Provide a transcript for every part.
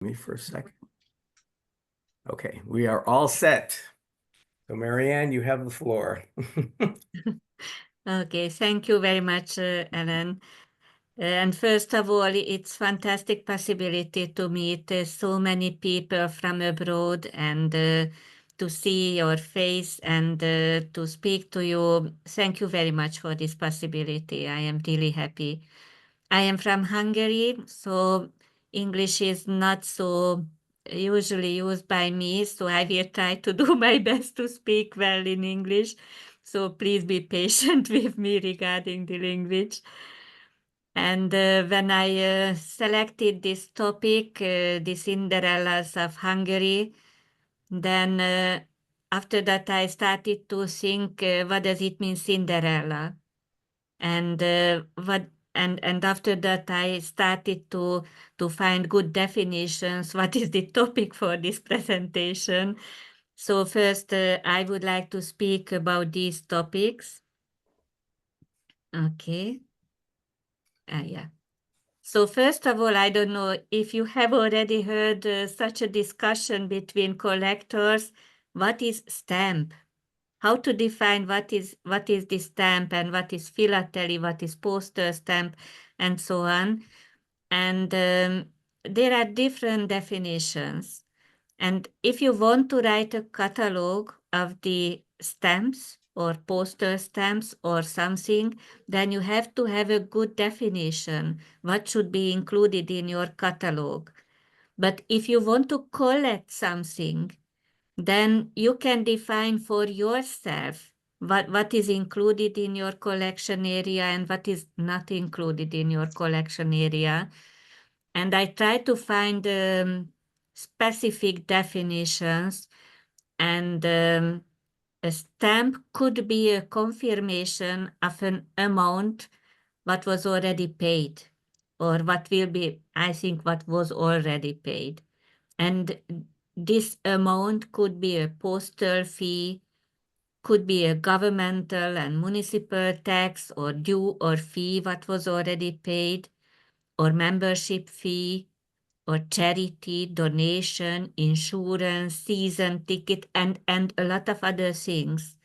Me for a second. Okay, we are all set. So Mariann, you have the floor. Okay, thank you very much, Ellen. And first of all, it's fantastic possibility to meet so many people from abroad and to see your face and to speak to you. Thank you very much for this possibility. I am really happy. I am from Hungary, so English is not so usually used by me, so I will try to do my best to speak well in English. So please be patient with me regarding the language. And when I selected this topic, the Cinderellas of Hungary, then after that I started to think, what does it mean, Cinderella? And and after that I started to find good definitions. What is the topic for this presentation? So first, I would like to speak about these topics. Okay. Yeah. So first of all, I don't know if you have already heard such a discussion between collectors. What is stamp? How to define what is the stamp and what is philately, what is postal stamp, and so on. And there are different definitions. And if you want to write a catalog of the stamps or postal stamps or something, then you have to have a good definition, what should be included in your catalog. But if you want to collect something, then you can define for yourself what is included in your collection area and what is not included in your collection area. And I try to find specific definitions, and a stamp could be a confirmation of an amount what was already paid, or what will be, I think, what was already paid. And this amount could be a postal fee, could be a governmental and municipal tax or due or fee what was already paid, or membership fee, or charity, donation, insurance, season ticket, and a lot of other things.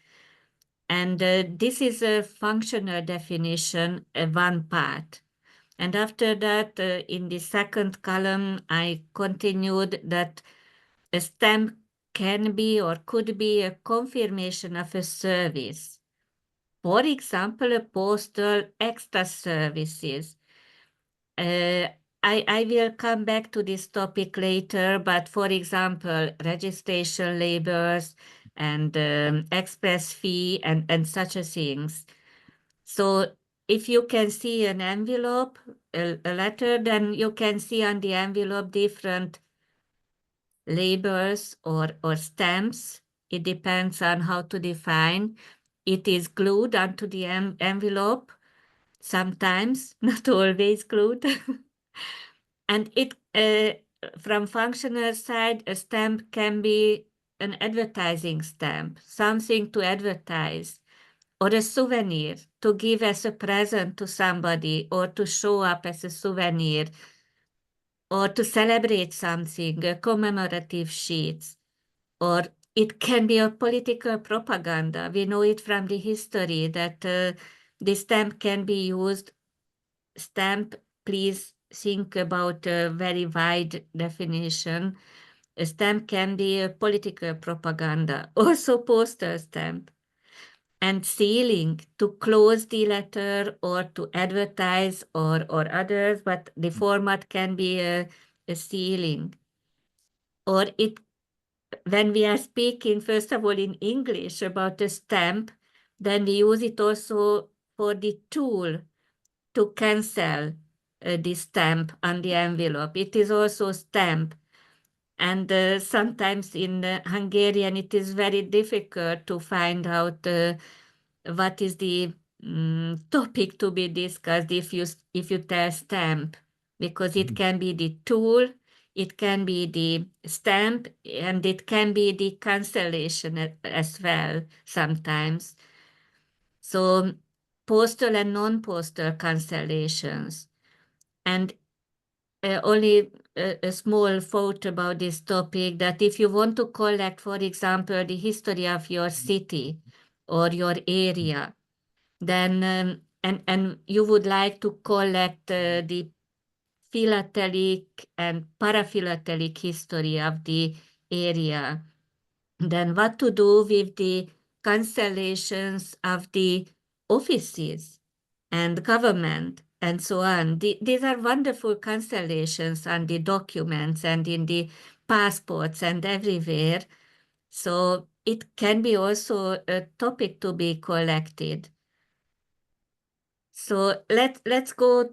And this is a functional definition, one part. And after that, in the second column, I continued that a stamp can be or could be a confirmation of a service. For example, a postal extra services. Uh, I will come back to this topic later, but for example, registration labels and express fee and such a things. So if you can see an envelope, a letter, then you can see on the envelope different labels or stamps. It depends on how to define. It is glued onto the envelope, sometimes, not always glued. And it, from functional side, a stamp can be an advertising stamp, something to advertise, or a souvenir to give as a present to somebody, or to show up as a souvenir, or to celebrate something, a commemorative sheets, or it can be a political propaganda. We know it from the history that the stamp can be used. Stamp, please think about a very wide definition. A stamp can be a political propaganda, also postal stamp. And sealing, to close the letter or to advertise or others, but the format can be a sealing. Or it, when we are speaking, first of all, in English about a stamp, then we use it also for the tool to cancel the stamp on the envelope. It is also stamp. And sometimes in Hungarian, it is very difficult to find out what is the topic to be discussed if you tell stamp, because it can be the tool, it can be the stamp, and it can be the cancellation as well sometimes. So postal and non-postal cancellations. And only a small thought about this topic, that if you want to collect, for example, the history of your city or your area, then and you would like to collect the philatelic and paraphilatelic history of the area, then what to do with the constellations of the offices and government and so on. These are wonderful constellations on the documents and in the passports and everywhere. So it can be also a topic to be collected. So let's go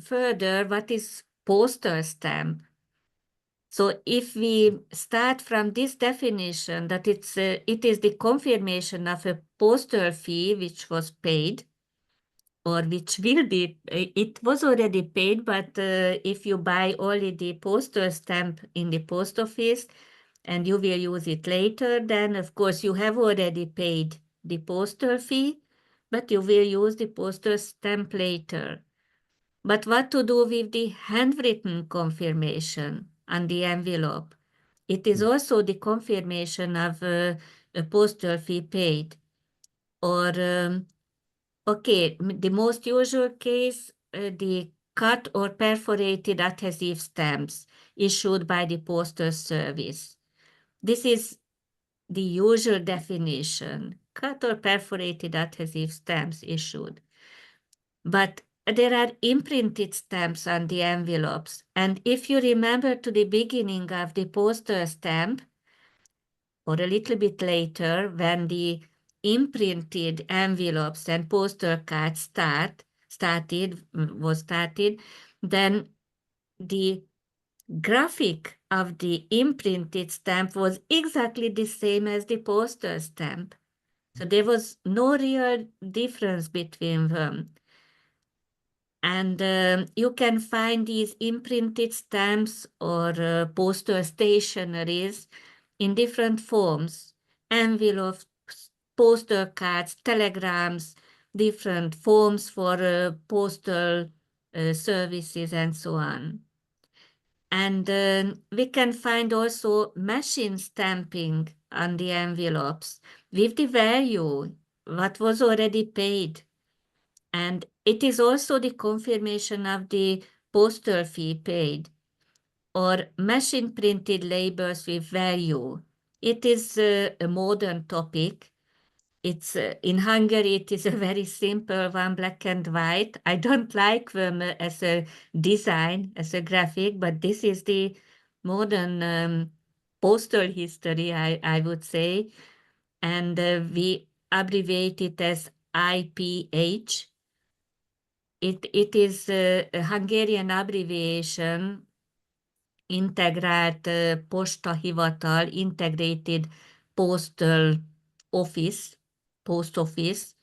further. What is postal stamp? So if we start from this definition that it is the confirmation of a postal fee which was paid, or which will be, it was already paid, but if you buy only the postal stamp in the post office and you will use it later, then of course you have already paid the postal fee, but you will use the postal stamp later. But what to do with the handwritten confirmation on the envelope? It is also the confirmation of a postal fee paid. Or, okay, the most usual case, the cut or perforated adhesive stamps issued by the postal service. This is the usual definition, cut or perforated adhesive stamps issued. But there are imprinted stamps on the envelopes. And if you remember to the beginning of the postal stamp, or a little bit later, when the imprinted envelopes and postal cards started, then the graphic of the imprinted stamp was exactly the same as the postal stamp. So there was no real difference between them. And you can find these imprinted stamps or postal stationaries in different forms: envelopes, postal cards, telegrams, different forms for postal services, and so on. And we can find also machine stamping on the envelopes with the value, what was already paid. And it is also the confirmation of the postal fee paid, or machine printed labels with value. It is a modern topic. It's in Hungary, it is a very simple one, black and white. I don't like them as a design, as a graphic, but this is the modern postal history, I would say. And we abbreviate it as IPH. It is a Hungarian abbreviation, integrált postahivatal, integrated postal office, post office,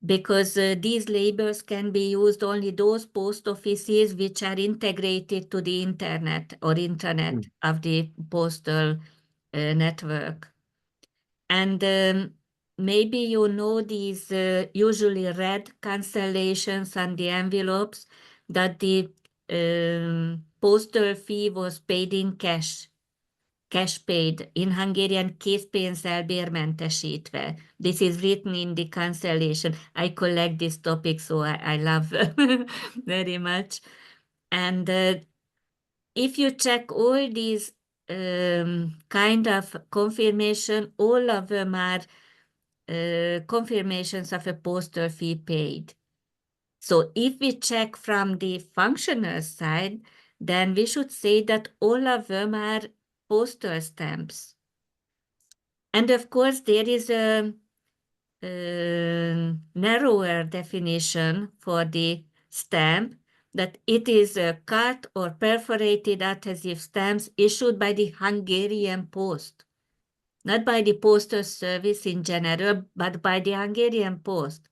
because these labels can be used only those post offices which are integrated to the internet or intranet of the postal network. And maybe you know these usually red constellations on the envelopes, that the postal fee was paid in cash paid, in Hungarian készpénzzel bérmentesítve. This is written in the constellation. I collect this topic, so I love very much. And if you check all these kind of confirmation, all of them are confirmations of a postal fee paid. So if we check from the functional side, then we should say that all of them are postal stamps. And of course, there is a narrower definition for the stamp, that it is a cut or perforated adhesive stamps issued by the Hungarian Post. Not by the postal service in general, but by the Hungarian Post,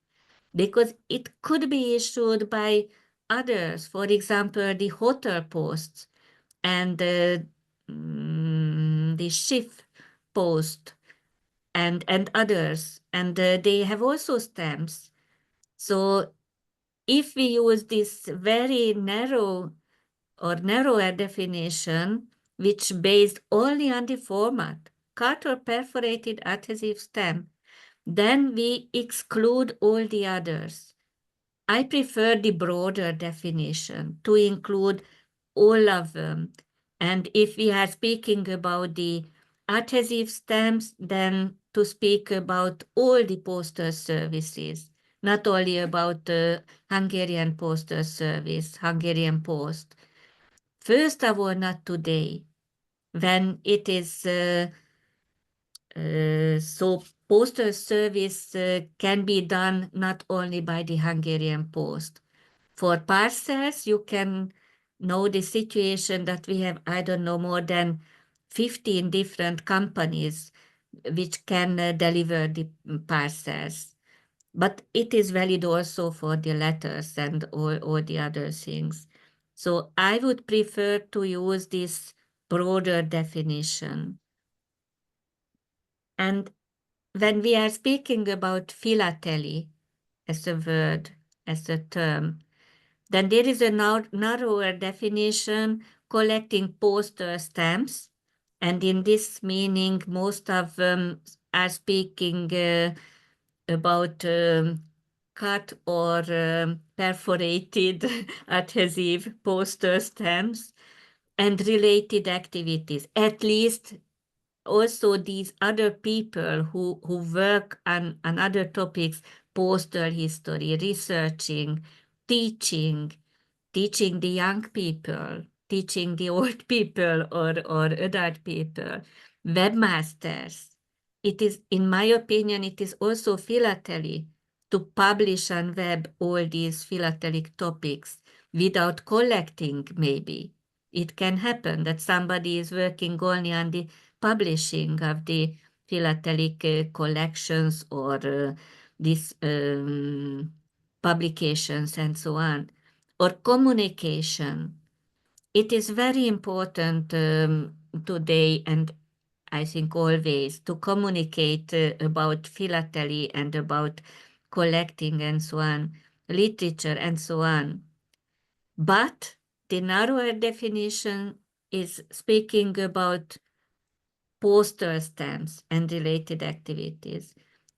because it could be issued by others, for example, the hotel posts and the ship post and others, and they have also stamps. So if we use this very narrow or narrower definition, which based only on the format, cut or perforated adhesive stamp, then we exclude all the others. I prefer the broader definition to include all of them. And if we are speaking about the adhesive stamps, then to speak about all the postal services, not only about the Hungarian Postal Service, Hungarian Post. First of all, not today, when it is so postal service can be done not only by the Hungarian Post. For parcels, you can know the situation that we have, I don't know, more than 15 different companies which can deliver the parcels. But it is valid also for the letters and all the other things. So I would prefer to use this broader definition. And when we are speaking about philately as a word, as a term, then there is a narrower definition collecting postal stamps. And in this meaning, most of them are speaking about cut or perforated adhesive postal stamps and related activities. At least also these other people who work on other topics, postal history, researching, teaching the young people, teaching the old people or adult people, webmasters. It is, in my opinion, it is also philately to publish on web all these philatelic topics without collecting, maybe. It can happen that somebody is working only on the publishing of the philatelic collections or these publications and so on, or communication. It is very important today, and I think always, to communicate about philately and about collecting and so on, literature and so on. But the narrower definition is speaking about postal stamps and related activities.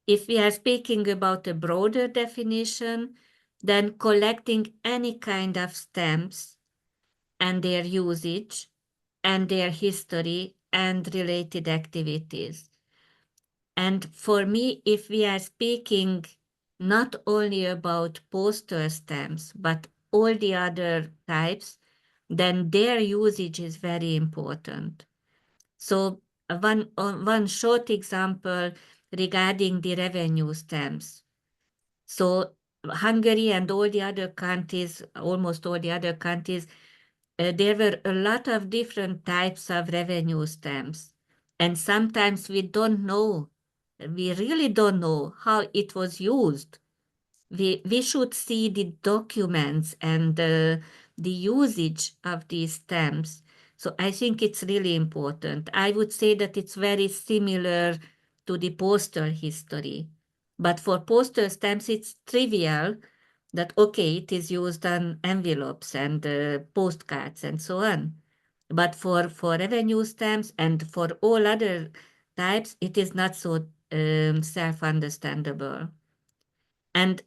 If we are speaking about a broader definition, then collecting any kind of stamps and their usage and their history and related activities. And for me, if we are speaking not only about postal stamps, but all the other types, then their usage is very important. So one short example regarding the revenue stamps. So Hungary and all the other countries, almost all the other countries, there were a lot of different types of revenue stamps. And sometimes we really don't know how it was used. We should see the documents and the usage of these stamps. So I think it's really important. I would say that it's very similar to the postal history. But for postal stamps, it's trivial that, okay, it is used on envelopes and postcards and so on. But for revenue stamps and for all other types, it is not so self-understandable. And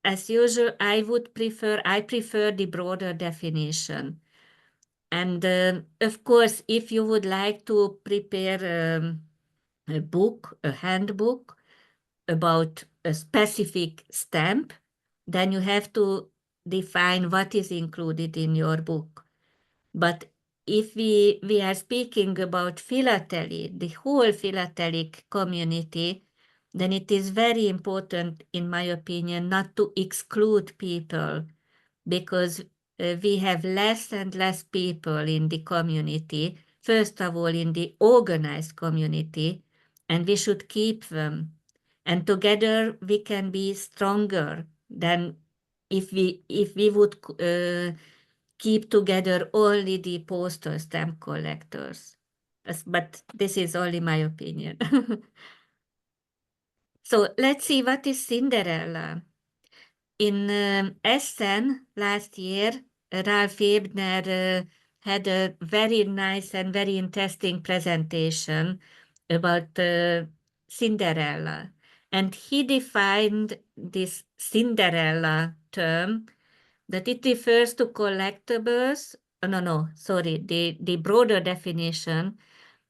as usual, I prefer the broader definition. And of course, if you would like to prepare a book, a handbook about a specific stamp, then you have to define what is included in your book. But if we are speaking about philately, the whole philatelic community, then it is very important, in my opinion, not to exclude people, because we have less and less people in the community, first of all in the organized community, and we should keep them. And together we can be stronger than if we would keep together only the postal stamp collectors. But this is only my opinion. So let's see, what is Cinderella? In Essen last year, Ralph Ebner had a very nice and very interesting presentation about Cinderella. And he defined this Cinderella term that it refers to collectibles. No, sorry, the broader definition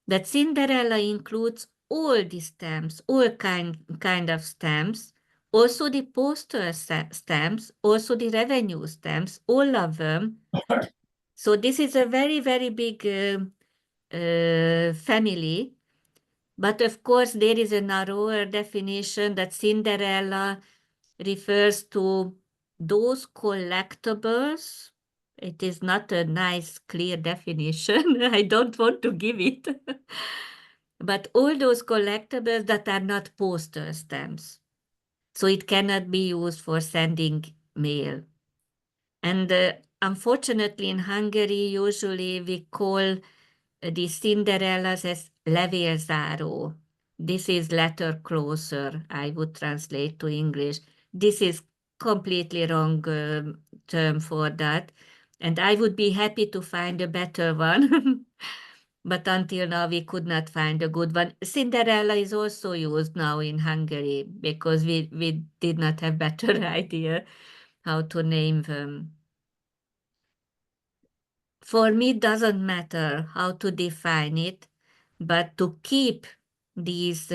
that Cinderella includes all the stamps, all kind of stamps, also the postal stamps, also the revenue stamps, all of them. So this is a very, very big family. But of course, there is a narrower definition that Cinderella refers to those collectibles. It is not a nice, clear definition. I don't want to give it. But all those collectibles that are not postal stamps. So it cannot be used for sending mail. And unfortunately, in Hungary, usually we call the Cinderellas as levélzáró. This is letter closer, I would translate to English. This is completely wrong term for that. And I would be happy to find a better one. But until now, we could not find a good one. Cinderella is also used now in Hungary because we did not have better idea how to name them. For me, it doesn't matter how to define it, but to keep these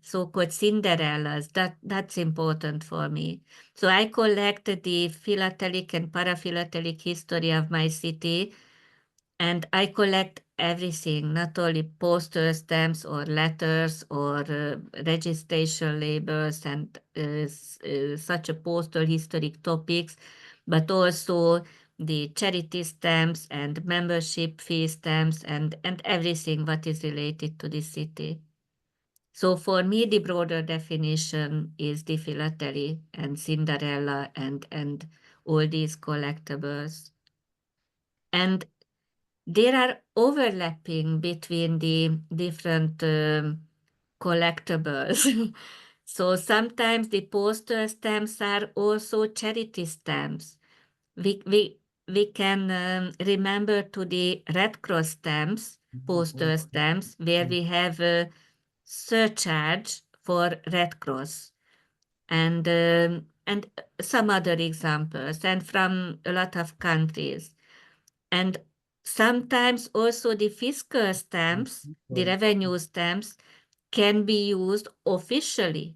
so-called Cinderellas, that's important for me. So I collect the philatelic and paraphiliatic history of my city, and I collect everything, not only postal stamps or letters or registration labels and such a postal historic topics, but also the charity stamps and membership fee stamps and everything what is related to the city. So for me, the broader definition is the philately and Cinderella and all these collectibles. And there are overlapping between the different collectibles. So sometimes the postal stamps are also charity stamps. We can remember to the Red Cross stamps, postal stamps, where we have a surcharge for Red Cross and some other examples, and from a lot of countries. And sometimes also the fiscal stamps, the revenue stamps, can be used officially,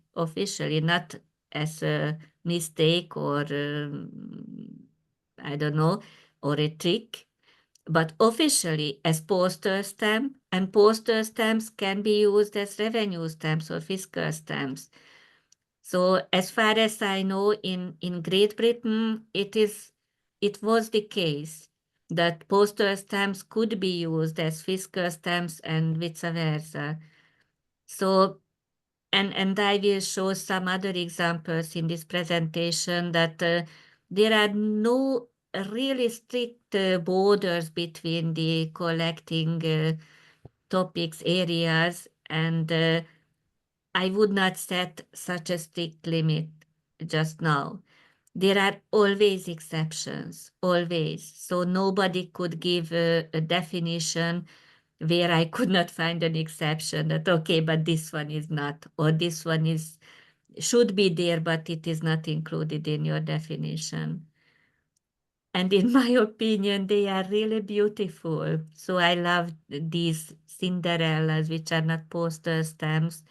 not as a mistake or I don't know, or a trick, but officially as postal stamp, and postal stamps can be used as revenue stamps or fiscal stamps. So as far as I know, in Great Britain, it was the case that postal stamps could be used as fiscal stamps and vice versa. So, and I will show some other examples in this presentation that there are no really strict borders between the collecting topics areas, and I would not set such a strict limit just now. There are always exceptions, always. So nobody could give a definition where I could not find an exception that, okay, but this one is not, or this one should be there, but it is not included in your definition. And in my opinion, they are really beautiful. So I love these Cinderellas, which are not postal stamps.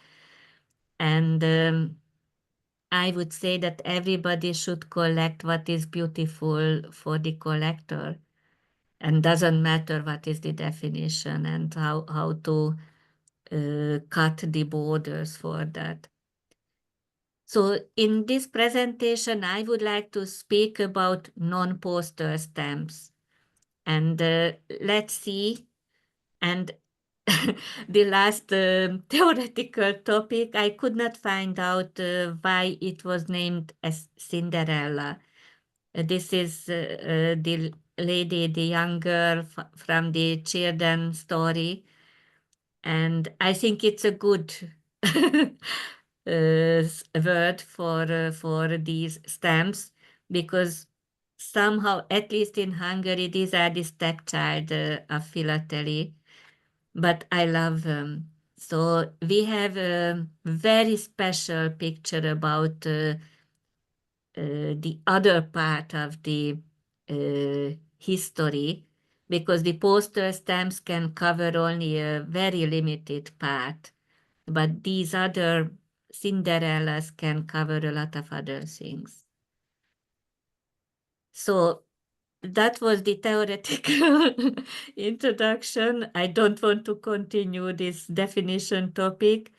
And I would say that everybody should collect what is beautiful for the collector. And doesn't matter what is the definition and how to cut the borders for that. So in this presentation, I would like to speak about non-postal stamps. And let's see. And the last theoretical topic, I could not find out why it was named as Cinderella. This is the lady, the young girl from the children's story. And I think it's a good word for these stamps, because somehow, at least in Hungary, these are the stepchild of philately, but I love them. So we have a very special picture about the other part of the history, because the postal stamps can cover only a very limited part, but these other Cinderellas can cover a lot of other things. So that was the theoretical introduction. I don't want to continue this definition topic.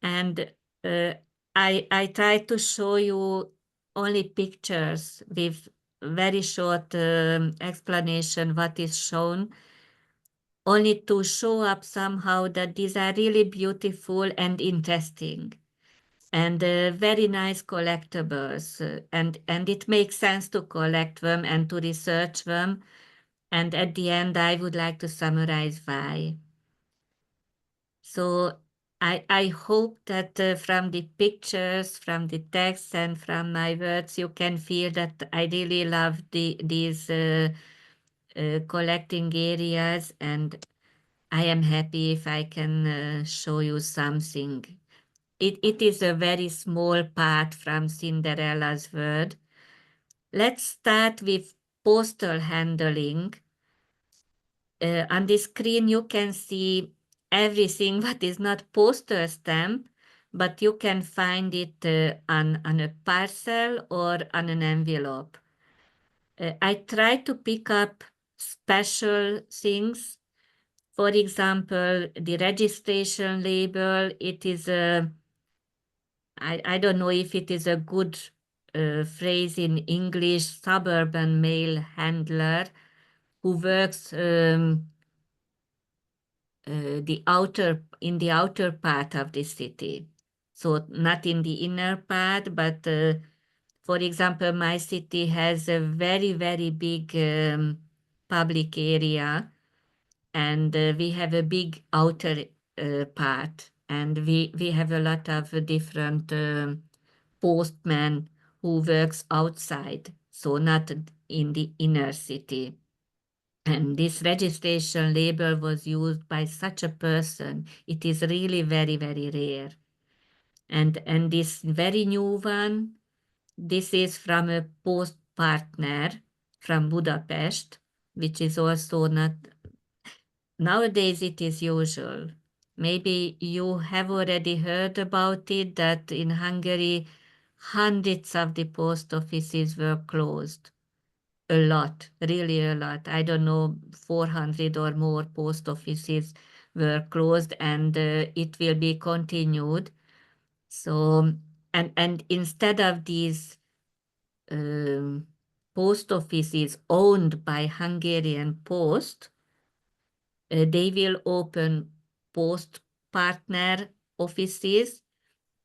And I try to show you only pictures with very short explanation what is shown, only to show up somehow that these are really beautiful and interesting and very nice collectibles. And it makes sense to collect them and to research them. And at the end, I would like to summarize why. So I hope that from the pictures, from the text, and from my words, you can feel that I really love these collecting areas, and I am happy if I can show you something. It is a very small part from Cinderella's world. Let's start with postal handling. On the screen, you can see everything what is not postal stamp, but you can find it on a parcel or on an envelope. I try to pick up special things. For example, the registration label, it is a, I don't know if it is a good phrase in English, suburban mail handler who works in the outer part of the city. So not in the inner part, but for example, my city has a very, very big public area, and we have a big outer part, and we have a lot of different postmen who works outside, so not in the inner city. And this registration label was used by such a person. It is really very, very rare. And this very new one, this is from a post partner from Budapest, which is also not, nowadays it is usual. Maybe you have already heard about it, that in Hungary, hundreds of the post offices were closed. A lot, really a lot. I don't know, 400 or more post offices were closed, and it will be continued. So, and instead of these um, post offices owned by Hungarian Post, they will open post partner offices,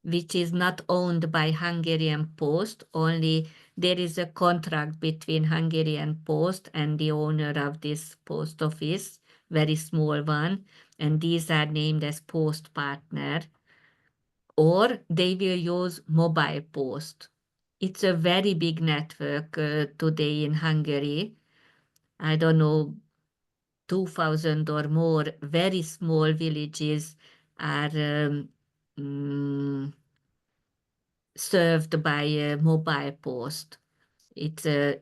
which is not owned by Hungarian Post, only there is a contract between Hungarian Post and the owner of this post office, very small one, and these are named as post partner, or they will use mobile post. It's a very big network today in Hungary. I don't know, 2,000 or more very small villages are served by a mobile post. It's a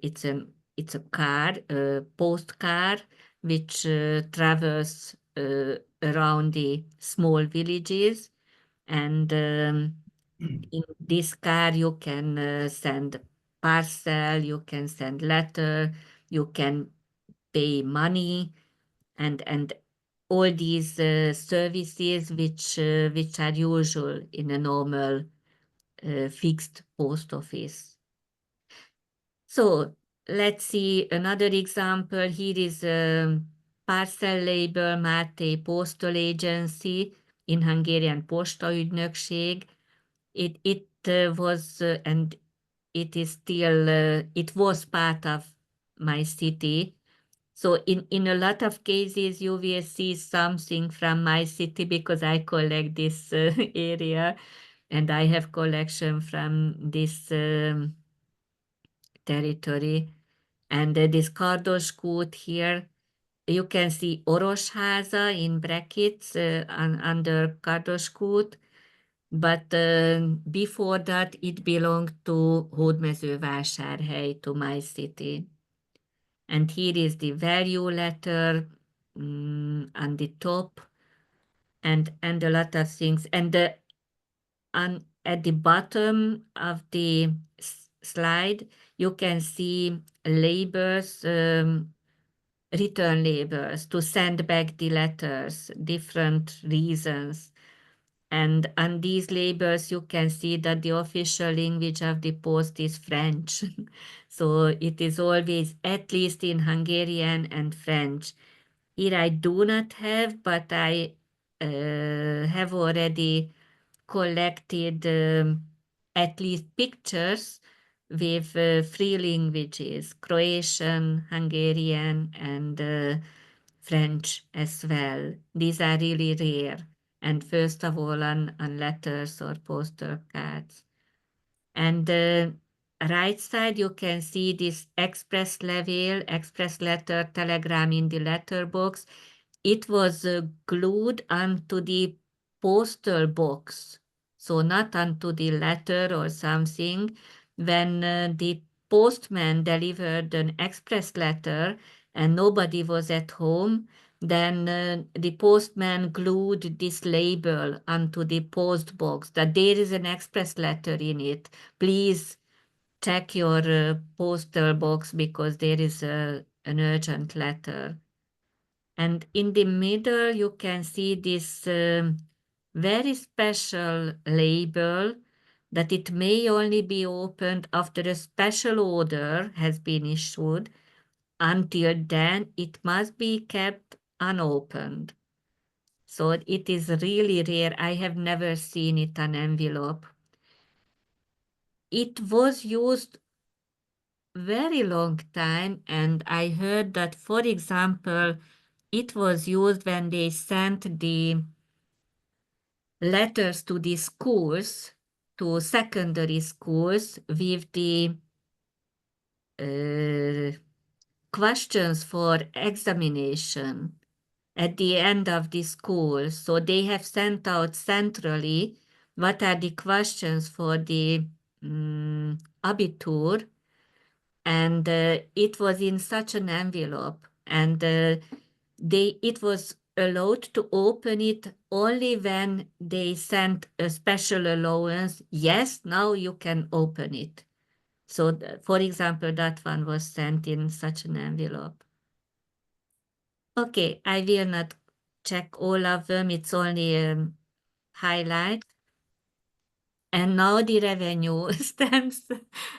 car, a post car, which travels around the small villages, and in this car you can send parcel, you can send letter, you can pay money, and all these services which are usual in a normal fixed post office. So let's see another example. Here is a parcel label Máté Postal Agency in Hungarian Postaügynökség. It was and it is still it was part of my city. So in a lot of cases you will see something from my city because I collect this area, and I have collection from this territory. And this Kardos here, you can see Orosháza in brackets under Kardos, but before that it belonged to Hódmezővásárhely, to my city. And here is the value letter on the top, and a lot of things. And at the bottom of the slide, you can see labels, return labels to send back the letters, different reasons. And on these labels, you can see that the official language of the post is French. So it is always, at least in Hungarian and French. Here I do not have, but I have already collected at least pictures with 3 languages, Croatian, Hungarian, and French as well. These are really rare. And first of all, on letters or postal cards. And right side, you can see this express letter, telegram in the letterbox. It was glued onto the postal box, so not onto the letter or something. When the postman delivered an express letter and nobody was at home, then the postman glued this label onto the post box that there is an express letter in it. Please check your postal box because there is an urgent letter. And in the middle, you can see this very special label that it may only be opened after a special order has been issued. Until then, it must be kept unopened. So it is really rare. I have never seen it on envelope. It was used very long time, and I heard that, for example, it was used when they sent the letters to the schools, to secondary schools, with the questions for examination at the end of the school. So they have sent out centrally what are the questions for the Abitur, and it was in such an envelope, and it was allowed to open it only when they sent a special allowance. Yes, now you can open it. So, for example, that one was sent in such an envelope. Okay, I will not check all of them. It's only a highlight. And now the revenue stamps.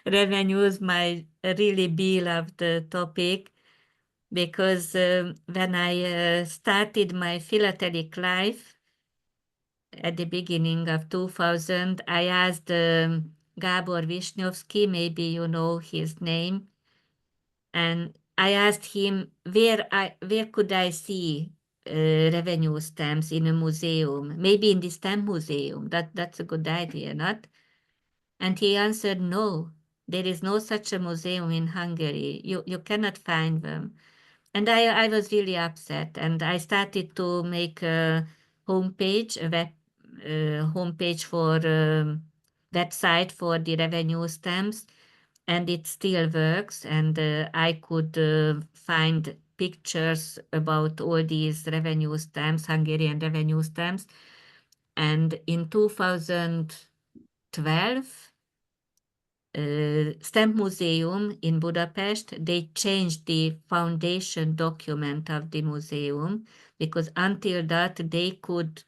Revenue is my really beloved topic, because when I started my philatelic life at the beginning of 2000, I asked Gábor Wisniewski, maybe you know his name, and I asked him where could I see revenue stamps in a museum, maybe in the stamp museum. That's a good idea, not? And he answered, no, there is no such a museum in Hungary. You cannot find them. And I was really upset, and I started to make a homepage, a web homepage for website for the revenue stamps, and it still works. And I could find pictures about all these revenue stamps, Hungarian revenue stamps. And in 2012, Stamp Museum in Budapest, they changed the foundation document of the museum, because until that they could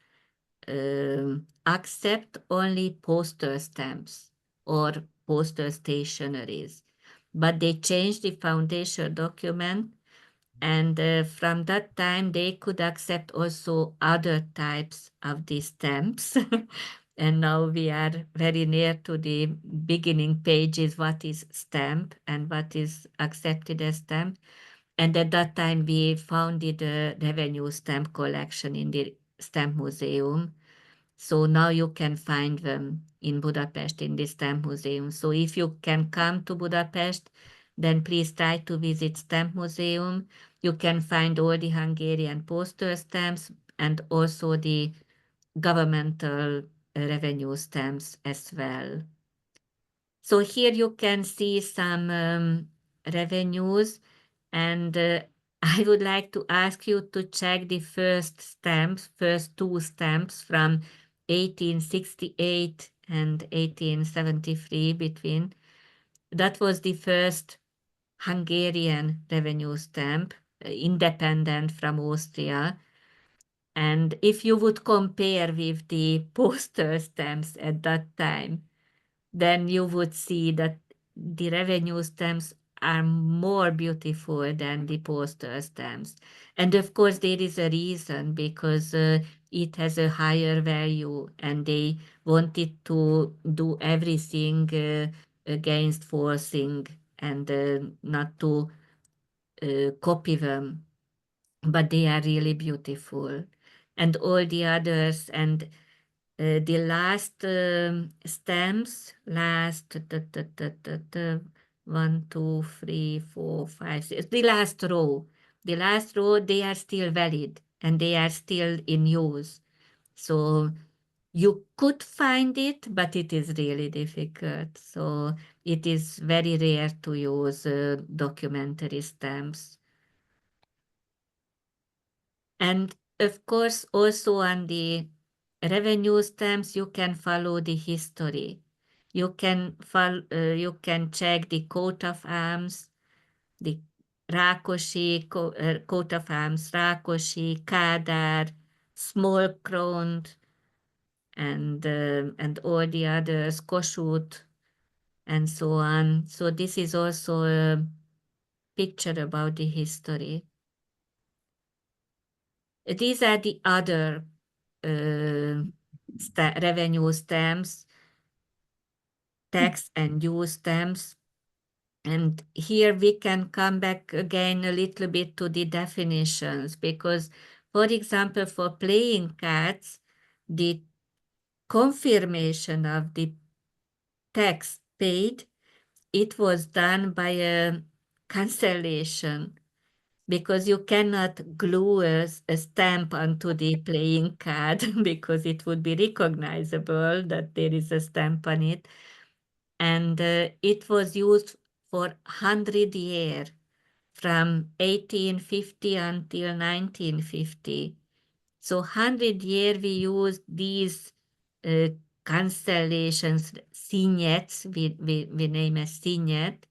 accept only postal stamps or postal stationaries. But they changed the foundation document, and from that time they could accept also other types of these stamps. And now we are very near to the beginning pages, what is stamp and what is accepted as stamp. And at that time we founded a revenue stamp collection in the Stamp Museum. So now you can find them in Budapest in the Stamp Museum. So if you can come to Budapest, then please try to visit Stamp Museum. You can find all the Hungarian postal stamps and also the governmental revenue stamps as well. So here you can see some revenues, and I would like to ask you to check the first two stamps from 1868 and 1873 between. That was the first Hungarian revenue stamp, independent from Austria. And if you would compare with the postal stamps at that time, then you would see that the revenue stamps are more beautiful than the postal stamps. And of course, there is a reason, because it has a higher value and they wanted to do everything against forcing and not to copy them. But they are really beautiful. And all the others, and the last stamps, last 1, 2, 3, 4, 5, 6, the last row, they are still valid and they are still in use. So you could find it, but it is really difficult. So it is very rare to use documentary stamps. And of course, also on the revenue stamps, you can follow the history. You can check the coat of arms, the Rákosi, coat of arms, Rákosi, Kádár, small crowned, and all the others, Kossuth, and so on. So this is also a picture about the history. These are the other revenue stamps, tax and use stamps. And here we can come back again a little bit to the definitions, because, for example, for playing cards, the confirmation of the tax paid, it was done by a cancellation, because you cannot glue a stamp onto the playing card because it would be recognizable that there is a stamp on it. And it was used for 100 years, from 1850 until 1950. So 100 years we used these cancellations, signets, we name as signet,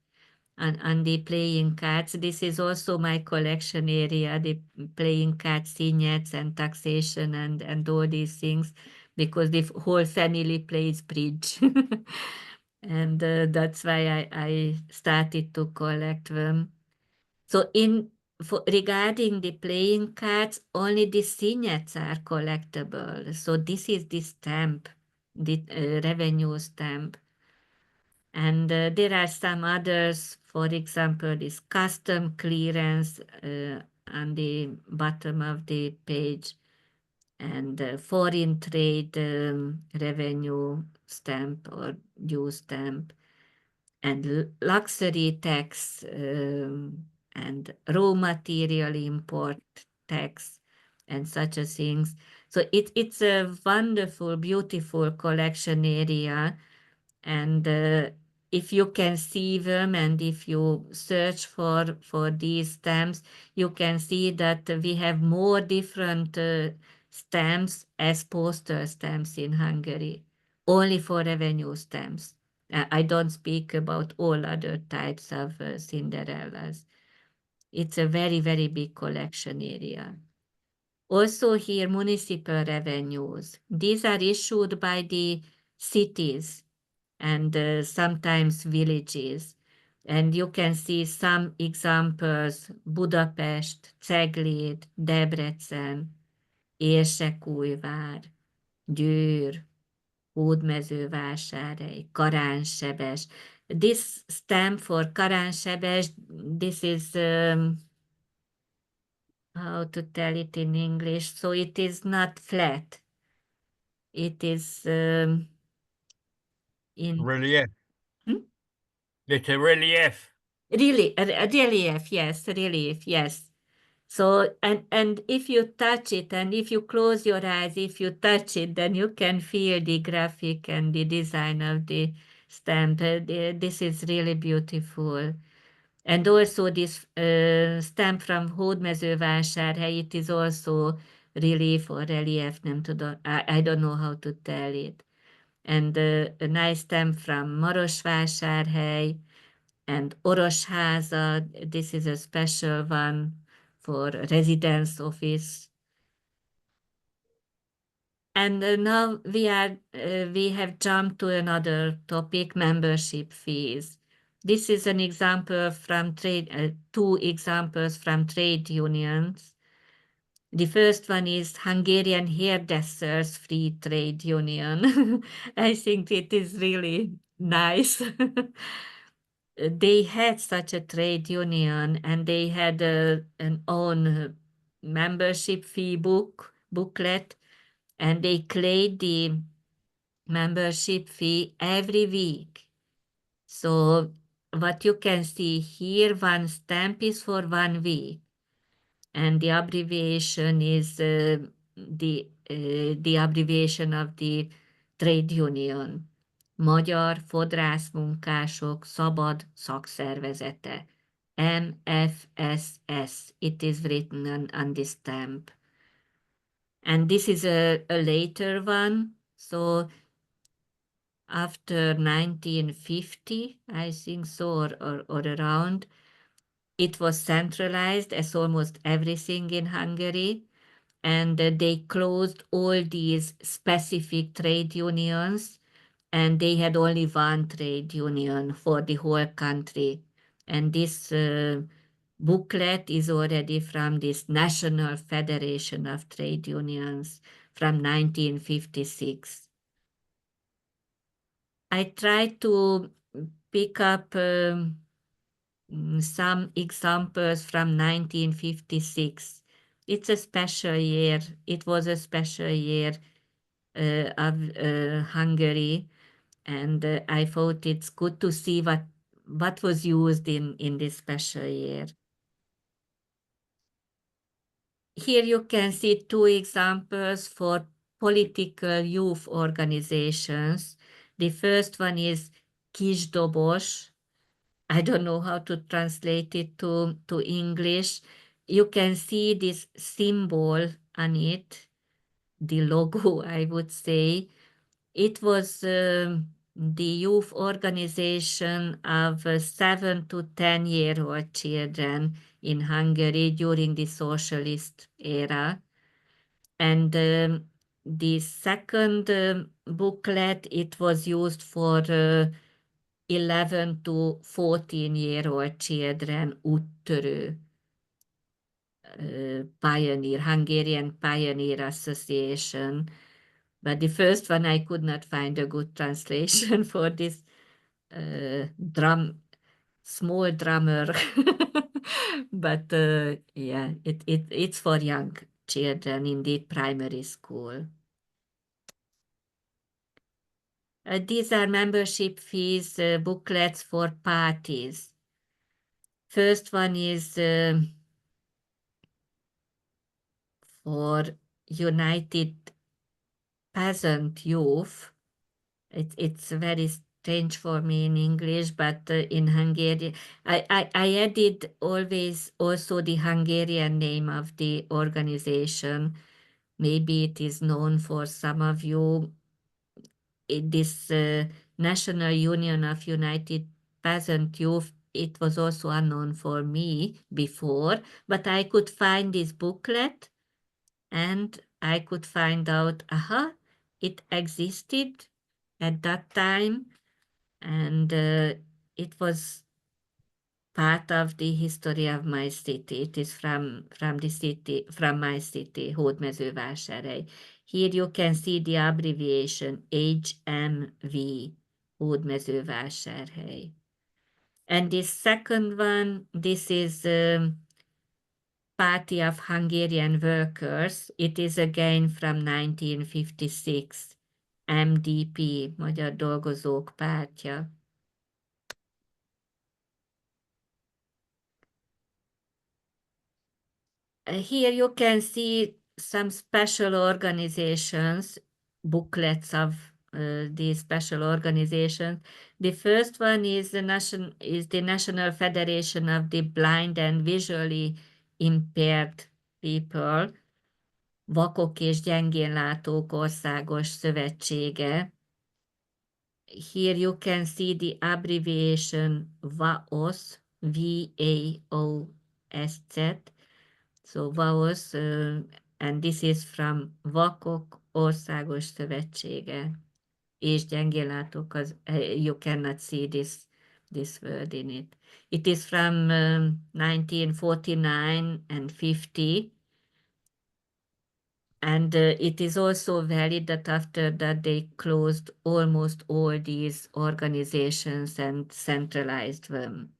on the playing cards. This is also my collection area, the playing card signets and taxation and all these things, because the whole family plays bridge. And that's why I started to collect them. So regarding the playing cards, only the signets are collectible. So this is the stamp, the revenue stamp. And there are some others, for example, this custom clearance on the bottom of the page, and foreign trade revenue stamp or due stamp, and luxury tax and raw material import tax and such a things. So it's a wonderful, beautiful collection area. And if you can see them, and if you search for these stamps, you can see that we have more different stamps as postal stamps in Hungary, only for revenue stamps. I don't speak about all other types of Cinderellas. It's a very, very big collection area. Also here, municipal revenues. These are issued by the cities and sometimes villages. And you can see some examples: Budapest, Cegléd, Debrecen, Érsekújvár, Győr, Hódmezővásárhely, Karánsebes. This stamp for Karánsebes, this is, how to tell it in English, so it is not flat. It is in Relief. Hmm? It's a relief. Really, a relief, yes, relief, yes. So, and if you touch it, and if you close your eyes, if you touch it, then you can feel the graphic and the design of the stamp. This is really beautiful. And also this stamp from Hódmezővásárhely, it is also relief or relief, nem tudom, I don't know how to tell it. And a nice stamp from Marosvásárhely and Orosháza. This is a special one for residence office. And now we have jumped to another topic, membership fees. This is an example from two examples from trade unions. The first one is Hungarian Hairdressers Free Trade Union. I think it is really nice. They had such a trade union and they had an own membership fee booklet, and they claimed the membership fee every week. So what you can see here, one stamp is for 1 week, and the abbreviation is the abbreviation of the trade union. Magyar Fodrászmunkások Szabad Szakszervezete. MFSS. It is written on the stamp. And this is a later one. So after 1950, I think so, or around, it was centralized as almost everything in Hungary. And they closed all these specific trade unions, and they had only one trade union for the whole country. And this booklet is already from this National Federation of Trade Unions from 1956. I tried to pick up some examples from 1956. It's a special year. It was a special year of Hungary, and I thought it's good to see what was used in this special year. Here you can see two examples for political youth organizations. The first one is Kisdobos. I don't know how to translate it to English. You can see this symbol on it, the logo, I would say. It was the youth organization of 7 to 10-year-old children in Hungary during the socialist era. And the second booklet, it was used for 11 to 14-year-old children, úttörő, Hungarian Pioneer Association. But the first one, I could not find a good translation for this small drummer. But yeah, it's for young children in the primary school. These are membership fees booklets for parties. First one is for United Peasant Youth. It's very strange for me in English, but in Hungarian, I added always also the Hungarian name of the organization. Maybe it is known for some of you. This National Union of United Peasant Youth, it was also unknown for me before, but I could find this booklet and I could find out, it existed at that time, and it was part of the history of my city. It is from the city, from my city, Hódmezővásárhely. Here you can see the abbreviation HMV, Hódmezővásárhely. And this second one, this is Party of Hungarian Workers. It is again from 1956. MDP, Magyar Dolgozók Pártja. Here you can see some special organizations, booklets of these special organizations. The first one is the National Federation of the Blind and Visually Impaired People, Vakok és Gyengénlátók Országos Szövetsége. Here you can see the abbreviation VAOS, VAOSZ. So VAOS, and this is from Vakok Országos Szövetsége. És gyengénlátók, you cannot see this word in it. It is from 1949 and 50. And it is also valid that after that they closed almost all these organizations and centralized them.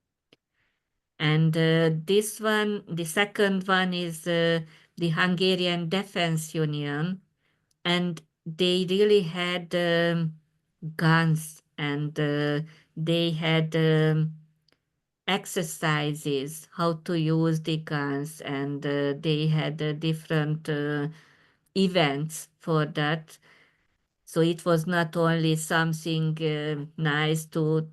And this one, the second one is the Hungarian Defense Union, and they really had guns, and they had exercises how to use the guns, and they had different events for that. So it was not only something nice to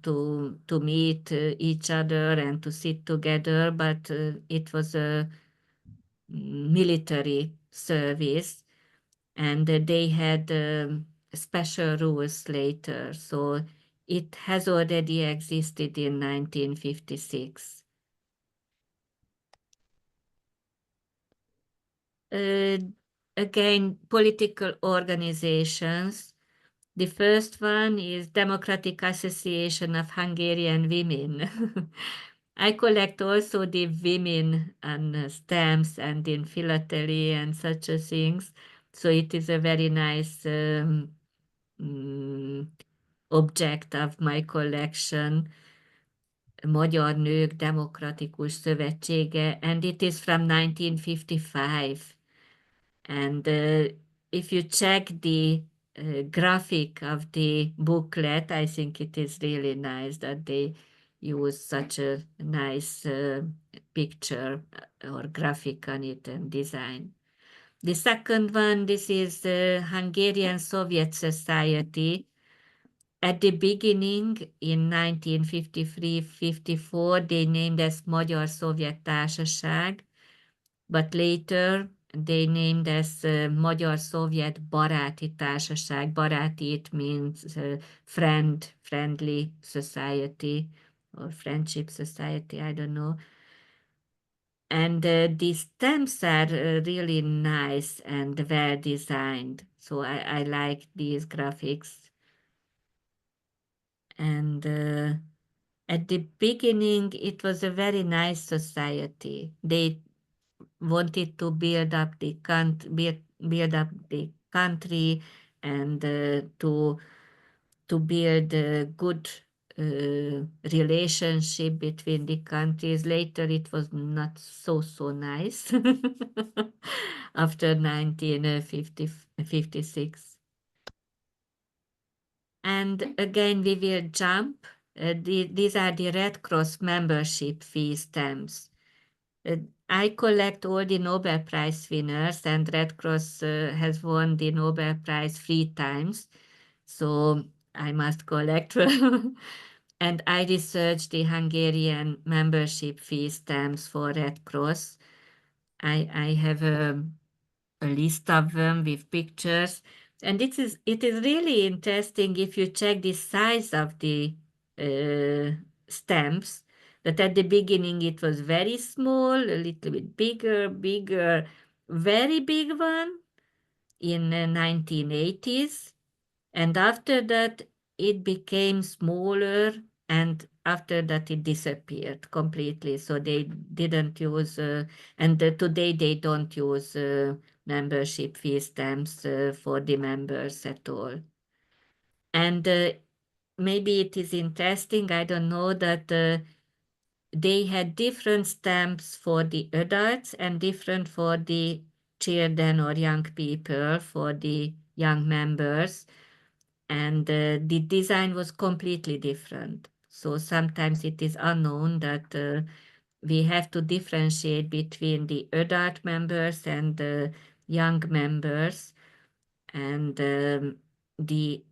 meet each other and to sit together, but it was a military service, and they had special rules later. So it has already existed in 1956. Again, political organizations. The first one is Democratic Association of Hungarian Women. I collect also the women on stamps and in philately and such a things. So it is a very nice object of my collection. Magyar Nők Demokratikus Szövetsége, and it is from 1955. And if you check the graphic of the booklet, I think it is really nice that they use such a nice picture or graphic on it and design. The second one, this is the Hungarian Soviet Society. At the beginning, in 1953-54, they named as Magyar Szovjet Társaság, but later they named as Magyar-Szovjet Baráti Társaság. Baráti, it means friendly society or friendship society, I don't know. And the stamps are really nice and well designed. So I like these graphics. And at the beginning, it was a very nice society. They wanted to build up the country and to build a good relationship between the countries. Later, it was not so nice after 1956. And again, we will jump. These are the Red Cross membership fee stamps. I collect all the Nobel Prize winners, and Red Cross has won the Nobel Prize 3 times, so I must collect them. And I researched the Hungarian membership fee stamps for Red Cross. I have a list of them with pictures, and it is really interesting if you check the size of the stamps, that at the beginning it was very small, a little bit bigger, very big one in 1980s, and after that it became smaller, and after that it disappeared completely. So they didn't use, and today they don't use membership fee stamps for the members at all. And maybe it is interesting, I don't know, that they had different stamps for the adults and different for the children or young people, for the young members. And the design was completely different. So sometimes it is unknown that we have to differentiate between the adult members and the young members. And the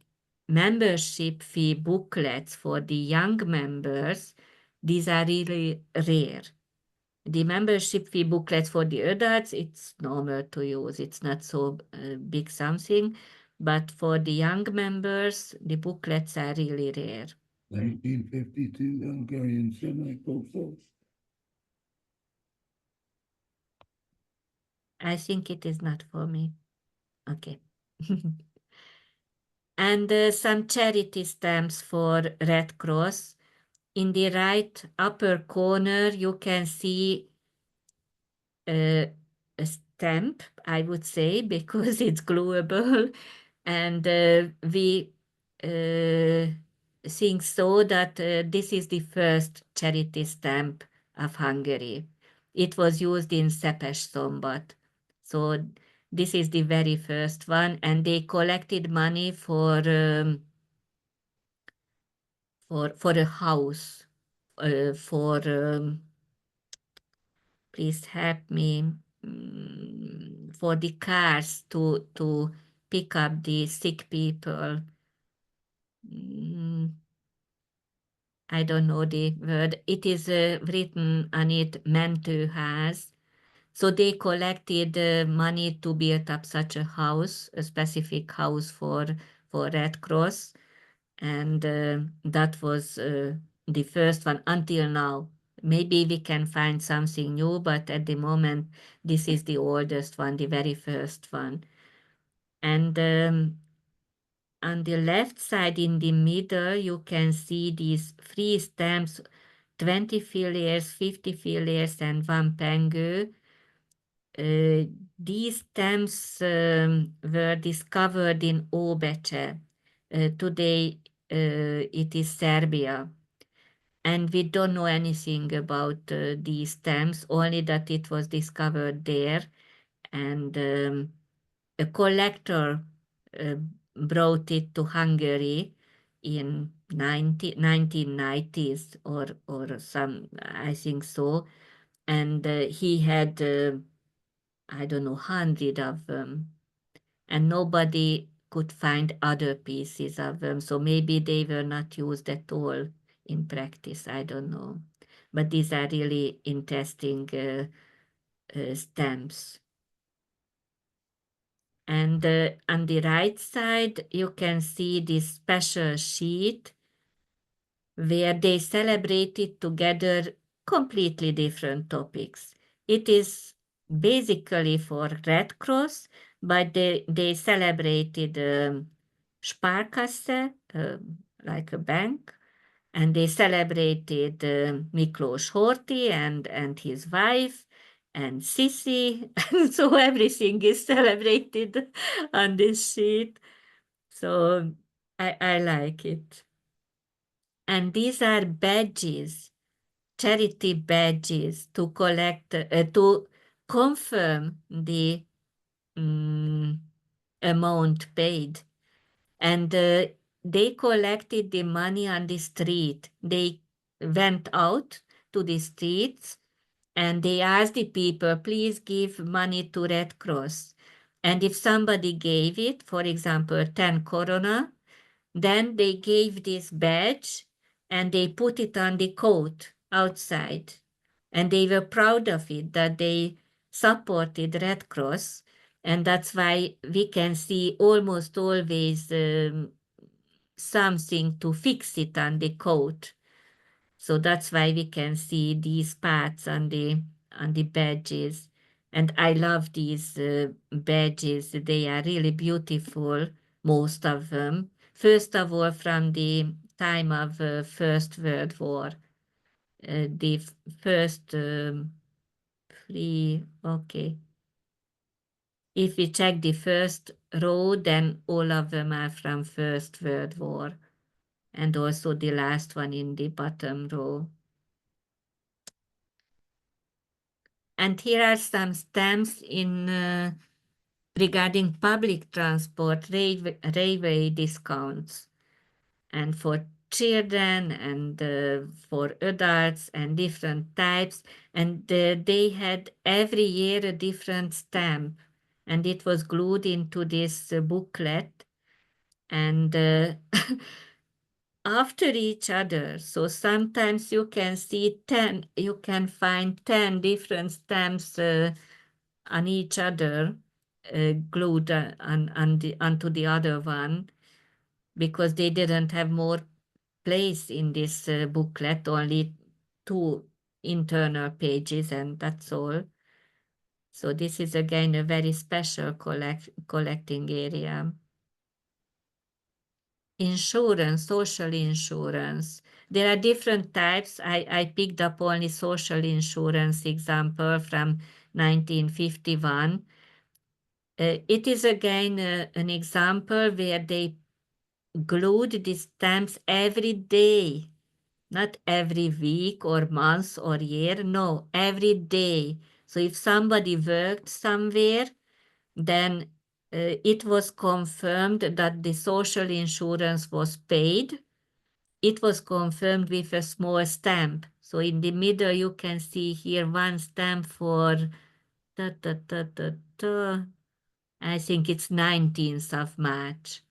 membership fee booklets for the young members, these are really rare. The membership fee booklets for the adults, it's normal to use. It's not so big something. But for the young members, the booklets are really rare. 1952 Hungarian semi-postal. I think it is not for me. Okay. And some charity stamps for Red Cross. In the right upper corner, you can see a stamp, I would say, because it's gluable. And we think so that this is the first charity stamp of Hungary. It was used in Szepes-Szombat. So this is the very first one, and they collected money for a house, please help me, for the cars to pick up the sick people. I don't know the word. It is written on it, mentőház. So they collected money to build up such a house, a specific house for Red Cross. And that was the first one until now. Maybe we can find something new, but at the moment, this is the oldest one, the very first one. And on the left side in the middle, you can see these free stamps, 20 filiers, 50 filiers, and 1 pengő. These stamps were discovered in Óbecse. Today, it is Serbia. And we don't know anything about these stamps, only that it was discovered there. And a collector brought it to Hungary in 1990s or some, I think so. And he had, I don't know, 100 of them. And nobody could find other pieces of them. So maybe they were not used at all in practice. I don't know. But these are really interesting stamps. And on the right side, you can see this special sheet where they celebrated together completely different topics. It is basically for Red Cross, but they celebrated Sparkasse, like a bank, and they celebrated Miklós Horthy and his wife, and Sisi, and so everything is celebrated on this sheet. So I like it. And these are badges, charity badges to collect, to confirm the amount paid. And they collected the money on the street. They went out to the streets and they asked the people, please give money to Red Cross. And if somebody gave it, for example, 10 korona, then they gave this badge and they put it on the coat outside. And they were proud of it, that they supported Red Cross. And that's why we can see almost always something to fix it on the coat. So that's why we can see these parts on the badges. And I love these badges. They are really beautiful, most of them. First of all, from the time of First World War. The first three, okay. If we check the first row, then all of them are from First World War. And also the last one in the bottom row. And here are some stamps in regarding public transport, railway discounts. And for children and for adults and different types. And they had every year a different stamp, and it was glued into this booklet. And after each other, so sometimes you can see 10, you can find 10 different stamps on each other, glued onto the other one, because they didn't have more place in this booklet, only 2 internal pages, and that's all. So this is again a very special collecting area. Insurance, social insurance. There are different types. I picked up only social insurance example from 1951. It is again an example where they glued the stamps every day, not every week or month or year, no, every day. So if somebody worked somewhere, then it was confirmed that the social insurance was paid. It was confirmed with a small stamp. So in the middle, you can see here one stamp for, I think it's 19th of March,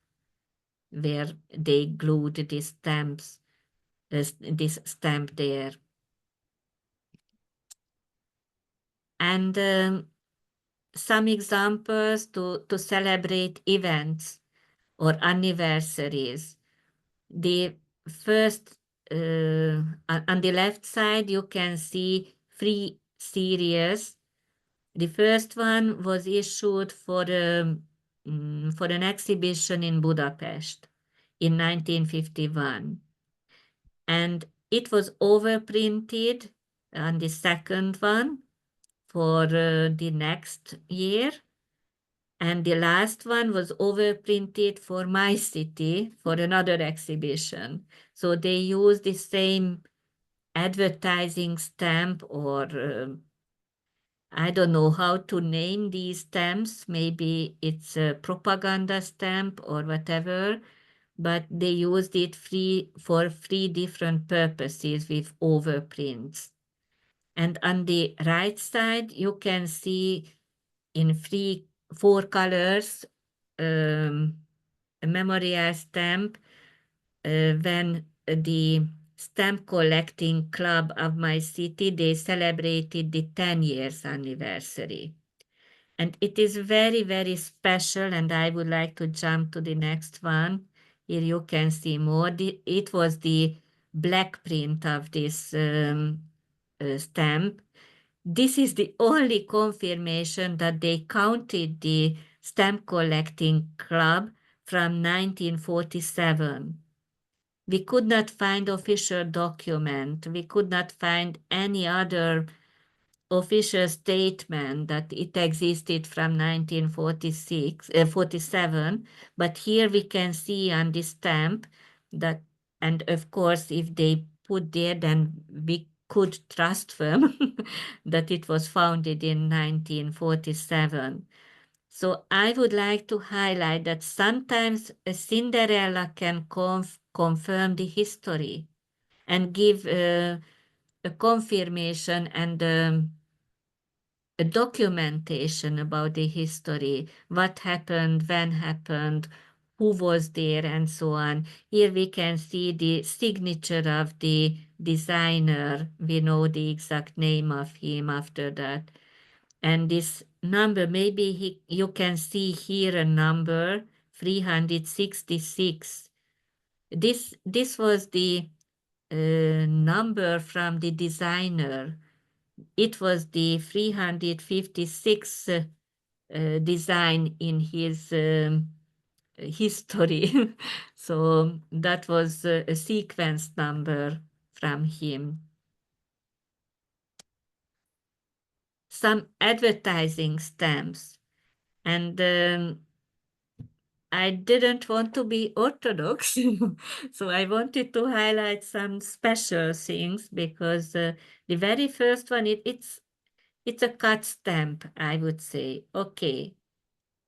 where they glued these stamps, this stamp there. And some examples to celebrate events or anniversaries. The first, on the left side, you can see 3 series. The first one was issued for an exhibition in Budapest in 1951. And it was overprinted on the second one for the next year. And the last one was overprinted for my city for another exhibition. So they used the same advertising stamp, or I don't know how to name these stamps. Maybe it's a propaganda stamp or whatever, but they used it for 3 different purposes with overprints. And on the right side, you can see in 4 colors a memorial stamp when the stamp collecting club of my city, they celebrated the 10 years anniversary. And it is very, very special, and I would like to jump to the next one. Here you can see more. It was the black print of this stamp. This is the only confirmation that they counted the stamp collecting club from 1947. We could not find official document. We could not find any other official statement that it existed from 1947. But here we can see on the stamp that, and of course, if they put there, then we could trust them that it was founded in 1947. So I would like to highlight that sometimes a Cinderella can confirm the history and give a confirmation and a documentation about the history, what happened, when happened, who was there, and so on. Here we can see the signature of the designer. We know the exact name of him after that. And this number, maybe you can see here a number, 366. This was the number from the designer. It was the 356th design in his history. So that was a sequence number from him. Some advertising stamps. And I didn't want to be orthodox, so I wanted to highlight some special things, because the very first one, it's a cut stamp, I would say. Okay,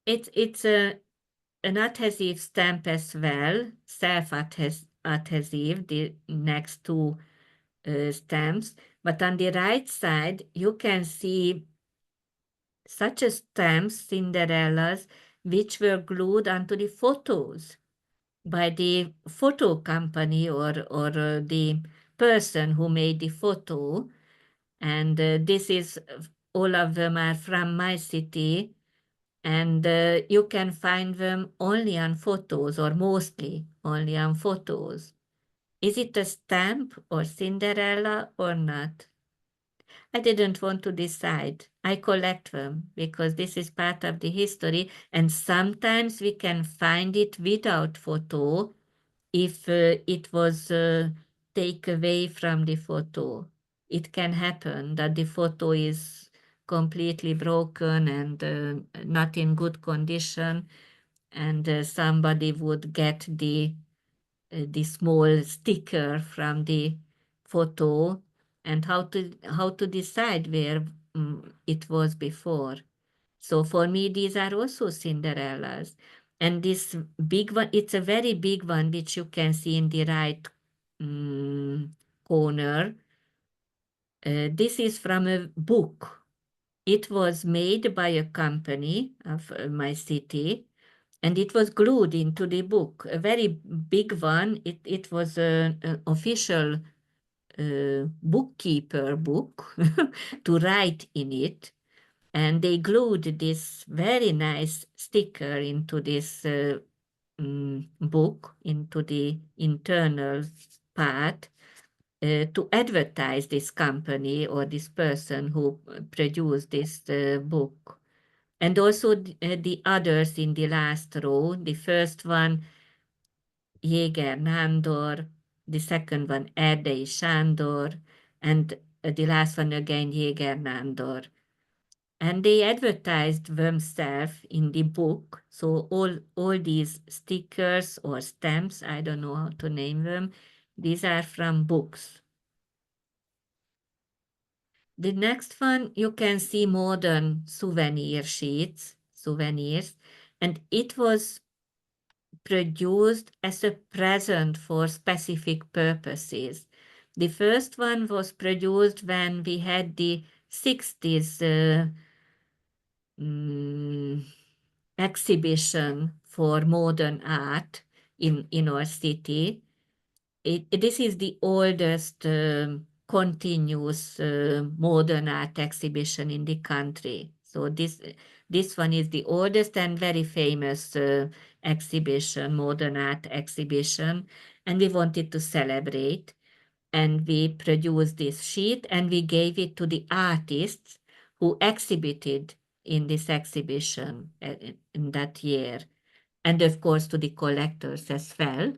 it's an adhesive stamp as well, self-adhesive adhesive, the next two stamps. But on the right side, you can see such a stamps, Cinderellas, which were glued onto the photos by the photo company or the person who made the photo. And this is, all of them are from my city. And you can find them only on photos, or mostly only on photos. Is it a stamp or Cinderella or not? I didn't want to decide. I collect them because this is part of the history, and sometimes we can find it without photo if it was taken away from the photo. It can happen that the photo is completely broken and not in good condition, and somebody would get the small sticker from the photo, and how to decide where it was before. So for me, these are also Cinderellas. And this big one, it's a very big one, which you can see in the right corner. This is from a book. It was made by a company of my city, and it was glued into the book, a very big one. It was an official bookkeeper book to write in it. And they glued this very nice sticker into this book, into the internal part, to advertise this company or this person who produced this book. And also the others in the last row. The first one, Jéger Nándor, the second one, Erdei Sándor, and the last one again, Jéger Nándor. And they advertised themselves in the book. So all these stickers or stamps, I don't know how to name them, these are from books. The next one, you can see modern souvenir sheets, souvenirs, and it was produced as a present for specific purposes. The first one was produced when we had the 60s exhibition for modern art in our city. This is the oldest continuous modern art exhibition in the country. So this one is the oldest and very famous exhibition, modern art exhibition, and we wanted to celebrate. And we produced this sheet and we gave it to the artists who exhibited in this exhibition in that year, and of course to the collectors as well.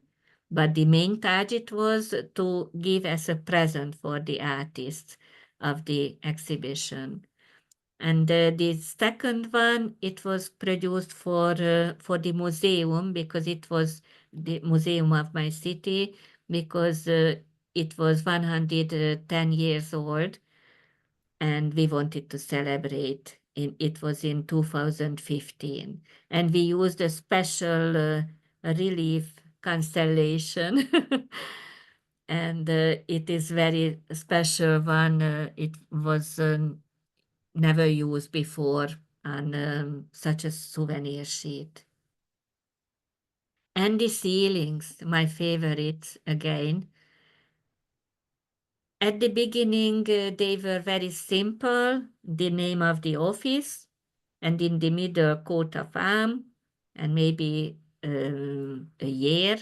But the main target was to give as a present for the artists of the exhibition. And the second one, it was produced for the museum, because it was the museum of my city, because it was 110 years old, and we wanted to celebrate. It was in 2015, and we used a special relief constellation. And it is very special one. It was never used before on such a souvenir sheet. And the ceilings, my favorites again. At the beginning, they were very simple, the name of the office, and in the middle, coat of arms, and maybe a year,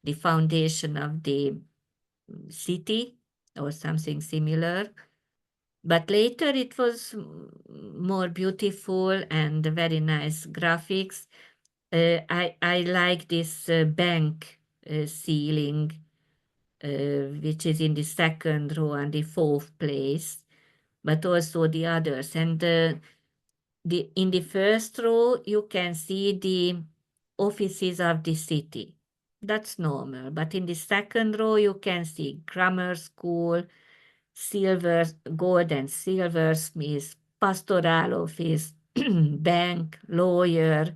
the foundation of the city, or something similar. But later it was more beautiful and very nice graphics. I like this bank ceiling, which is in the second row and the fourth place, but also the others. And in the first row, you can see the offices of the city. That's normal. But in the second row, you can see grammar school, gold and silversmith, pastoral office, bank, lawyer.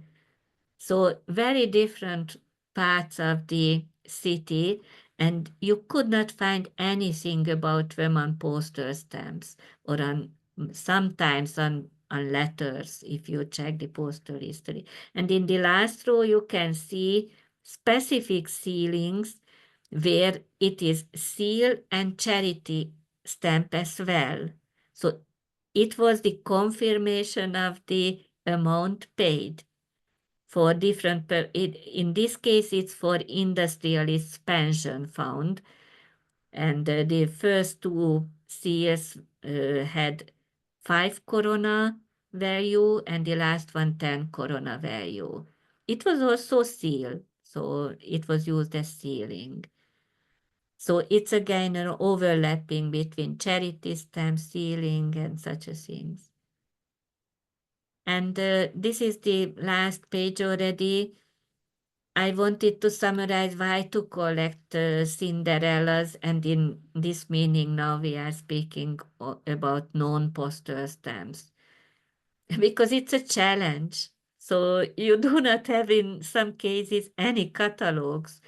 So very different parts of the city. And you could not find anything about them on postal stamps or sometimes on letters if you check the postal history. And in the last row, you can see specific sealings where it is seal and charity stamp as well. So it was the confirmation of the amount paid for different, in this case, it's for industrialist pension fund. And the first two seals had 5 korona value and the last one 10 korona value. It was also seal, so it was used as sealing. So it's again an overlapping between charity stamp sealing and such a things. And this is the last page already. I wanted to summarize why to collect Cinderellas, and in this meaning now we are speaking about non-postal stamps. Because it's a challenge. So you do not have in some cases any catalogs.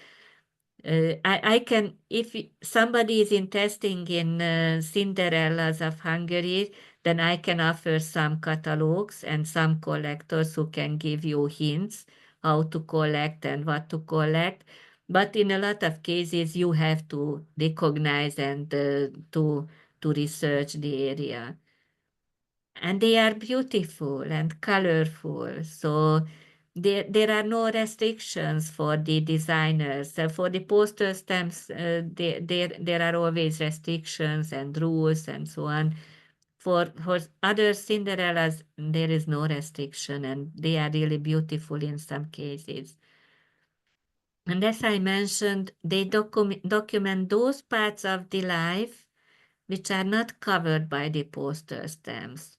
I can, if somebody is interested in Cinderellas of Hungary, then I can offer some catalogs and some collectors who can give you hints how to collect and what to collect. But in a lot of cases, you have to recognize and to research the area. And they are beautiful and colorful. So there are no restrictions for the designers. For the postal stamps, there are always restrictions and rules and so on. For other Cinderellas, there is no restriction, and they are really beautiful in some cases. And as I mentioned, they document those parts of the life which are not covered by the postal stamps.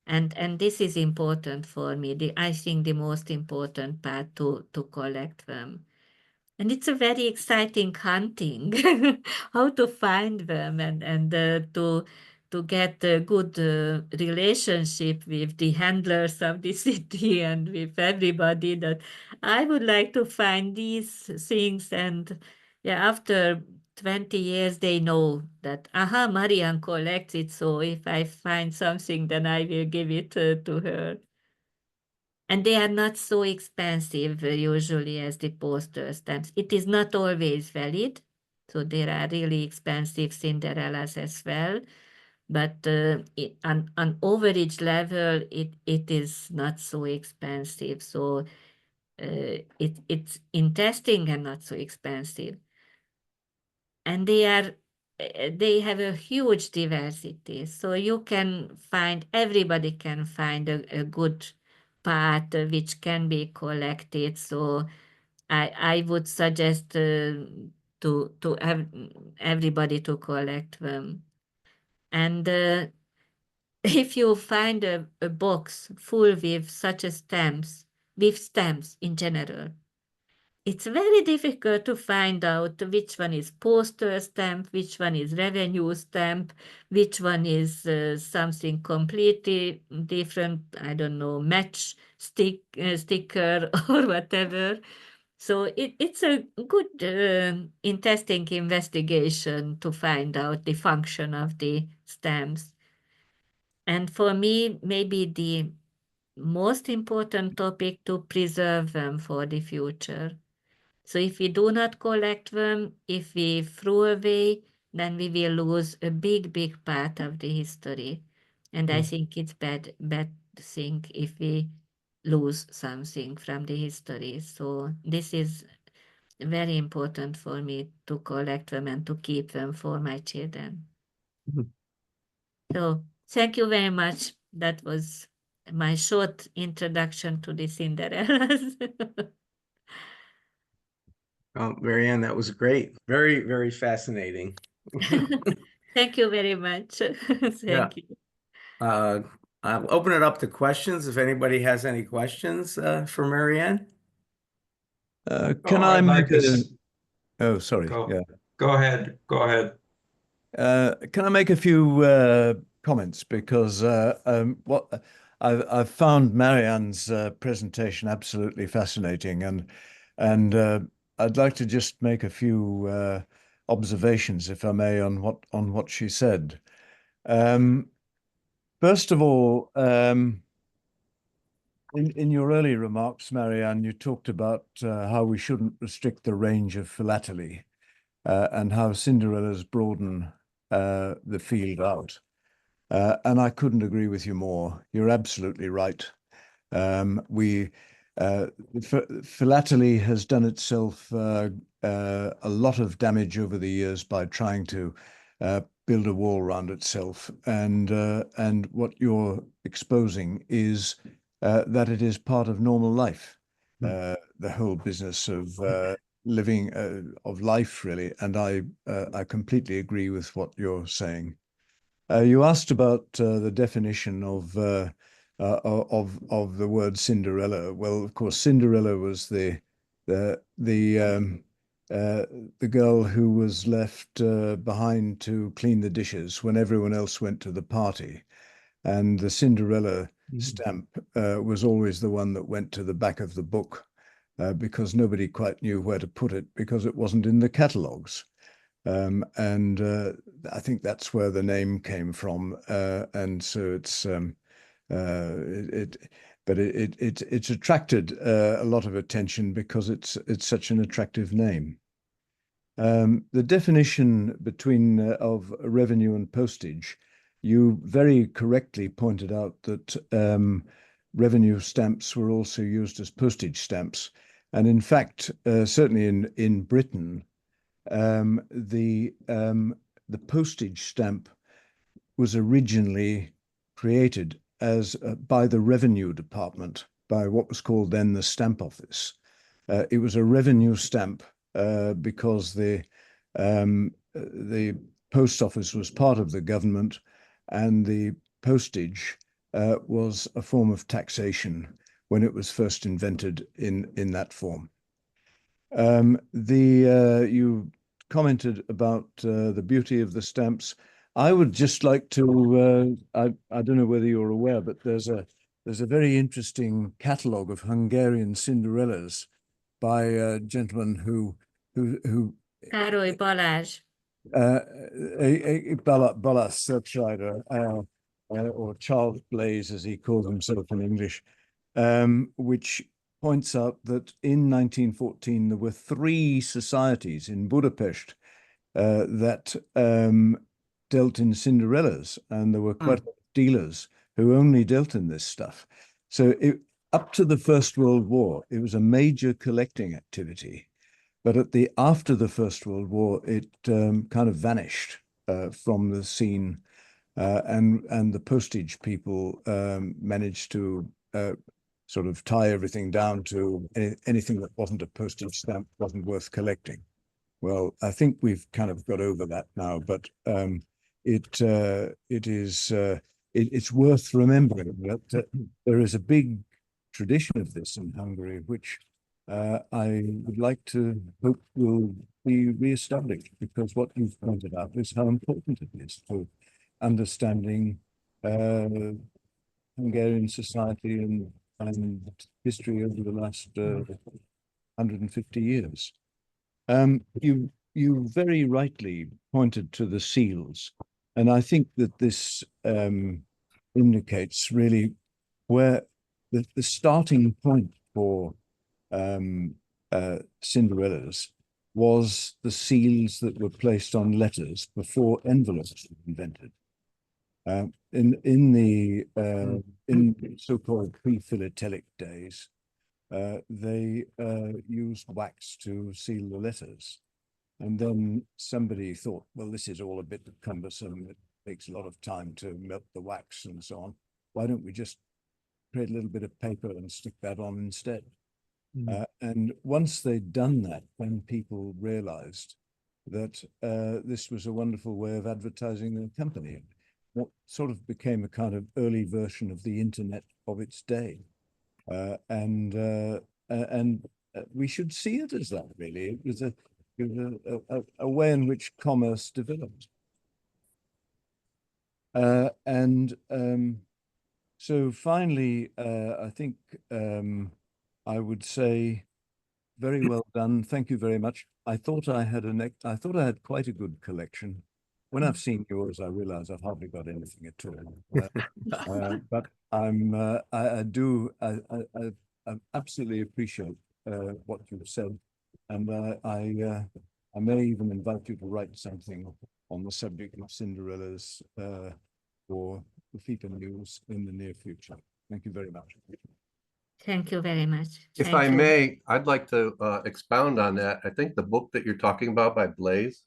And this is important for me. I think the most important part to collect them. And it's a very exciting hunting, how to find them and to get a good relationship with the handlers of the city and with everybody, that I would like to find these things. And yeah, after 20 years, they know that, aha, Mariann collects it, so if I find something, then I will give it to her. And they are not so expensive usually as the postal stamps. It is not always valid, so there are really expensive Cinderellas as well. But on average level, it is not so expensive. So it's interesting and not so expensive. And they have a huge diversity. So you can find, everybody can find a good part which can be collected. So I would suggest to have everybody to collect them. And if you find a box full with such a with stamps in general, it's very difficult to find out which one is postal stamp, which one is revenue stamp, which one is something completely different, I don't know, sticker or whatever. So it's a good, interesting investigation to find out the function of the stamps. And for me, maybe the most important topic to preserve them for the future. So if we do not collect them, if we throw away, then we will lose a big part of the history. And I think it's bad thing if we lose something from the history. So this is very important for me to collect them and to keep them for my children. Mhm. So thank you very much. That was my short introduction to the Cinderellas. Oh, Mariann, that was great. Very, very fascinating. Thank you very much. Yeah. Thank you. I'll open it up to questions if anybody has any questions for Mariann. Can I I'd make like to a... s- Oh, sorry. Go, Yeah. go ahead. Go ahead. Can I make a few comments, because what I've found Mariann's presentation absolutely fascinating, and I'd like to just make a few observations, if I may, on what she said. First of all, in your early remarks, Mariann, you talked about how we shouldn't restrict the range of philately and how Cinderellas broaden the field out. And I couldn't agree with you more. You're absolutely right. Philately has done itself a lot of damage over the years by trying to build a wall around itself. And what you're exposing is that it is part of normal life, the whole business of living of life, really. And I completely agree with what you're saying. You asked about the definition of the word Cinderella. Well, of course, Cinderella was the girl who was left behind to clean the dishes when everyone else went to the party, and the Cinderella stamp was always the one that went to the back of the book because nobody quite knew where to put it because it wasn't in the catalogues. And I think that's where the name came from. And so it's it's attracted a lot of attention because it's such an attractive name. The definition between of revenue and postage, you very correctly pointed out that revenue stamps were also used as postage stamps. And in fact, certainly in Britain, the postage stamp was originally created as by the revenue department, by what was called then the Stamp Office. It was a revenue stamp because the post office was part of the government, and the postage was a form of taxation when it was first invented in that form. You commented about the beauty of the stamps. I would just like to, I don't know whether you're aware, but there's a very interesting catalogue of Hungarian Cinderellas by a gentleman who Károly Balázs. Balázs Surfrider, or Charles Blaze, as he calls himself in English, which points out that in 1914 there were 3 societies in Budapest that dealt in Cinderellas, and there were quite a lot of dealers who only dealt in this stuff. So up to the First World War, it was a major collecting activity. But after the First World War, it kind of vanished from the scene, and the postage people managed to sort of tie everything down to anything that wasn't a postage stamp wasn't worth collecting. Well, I think we've kind of got over that now, but it's worth remembering that there is a big tradition of this in Hungary, which I would like to hope will be reestablished, because what you've pointed out is how important it is to understanding Hungarian society and history over the last 150 years. You very rightly pointed to the seals, and I think that this indicates really where the starting point for Cinderellas was the seals that were placed on letters before envelopes were invented. In the so-called pre-philatelic days, they used wax to seal the letters. And then somebody thought, well, this is all a bit cumbersome. It takes a lot of time to melt the wax and so on. Why don't we just create a little bit of paper and stick that on instead? And once they'd done that, then people realized that this was a wonderful way of advertising their company. What sort of became a kind of early version of the internet of its day. And we should see it as that, really. It was a way in which commerce developed. So finally, I think I would say very well done. Thank you very much. I thought I had I thought I had quite a good collection. When I've seen yours, I realize I've hardly got anything at all. But I absolutely appreciate what you've said, and I may even invite you to write something on the subject of Cinderellas for the FIFA News in the near future. Thank you very much. Thank you very much. If Thank I you. may, I'd like to expound on that. I think the book that you're talking about by Blaze,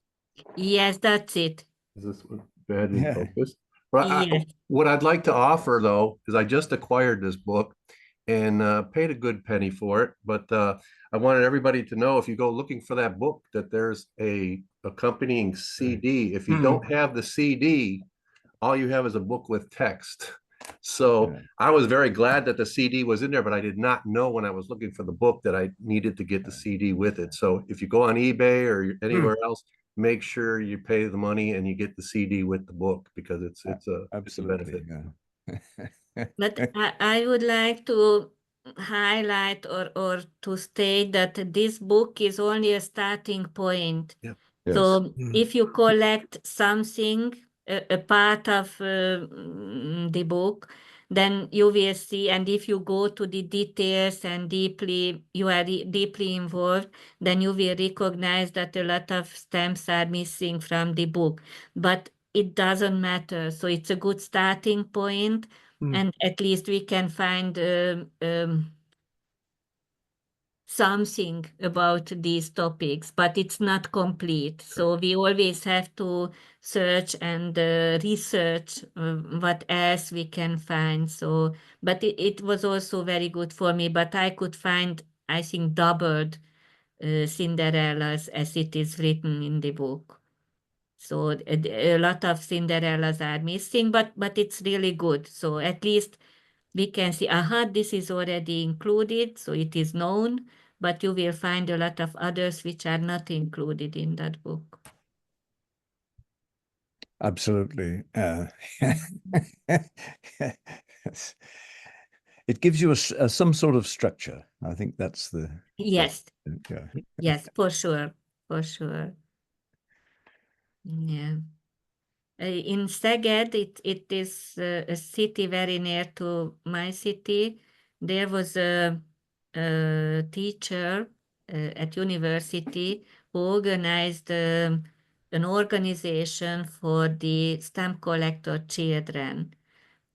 Yes, that's it. is this badly Yeah. focused? But Yes. what I'd like to offer though, is I just acquired this book and paid a good penny for it. But I wanted everybody to know, if you go looking for that book, that there's a accompanying CD. If you don't have the CD, all you have is a book with text. So Yeah. I was very glad that the CD was in there, but I did not know when I was looking for the book that I needed to get the CD with it. So if you go on eBay or anywhere else, make sure you pay the money and you get the CD with the book, because it's a Absolutely. benefit. Yeah. But I would like to highlight or to state that this book is only a starting point. Yeah. Yes. So if you collect something, a part of the book, then you will see, and if you go to the details and you are deeply involved, then you will recognize that a lot of stamps are missing from the book. But it doesn't matter. So it's a good starting point, and at least we can find something about these topics, but it's not complete. So we always have to search and research what else we can find. So, but it was also very good for me, but I could find, I think, doubled Cinderellas as it is written in the book. So a lot of Cinderellas are missing, but it's really good. So at least we can see, this is already included, so it is known, but you will find a lot of others which are not included in that book. Absolutely. It gives you some sort of structure. I think that's the Yes, yeah. yes, for sure, for sure. Yeah. In Szeged, it is a city very near to my city. There was a teacher at university who organized an organization for the stamp collector children.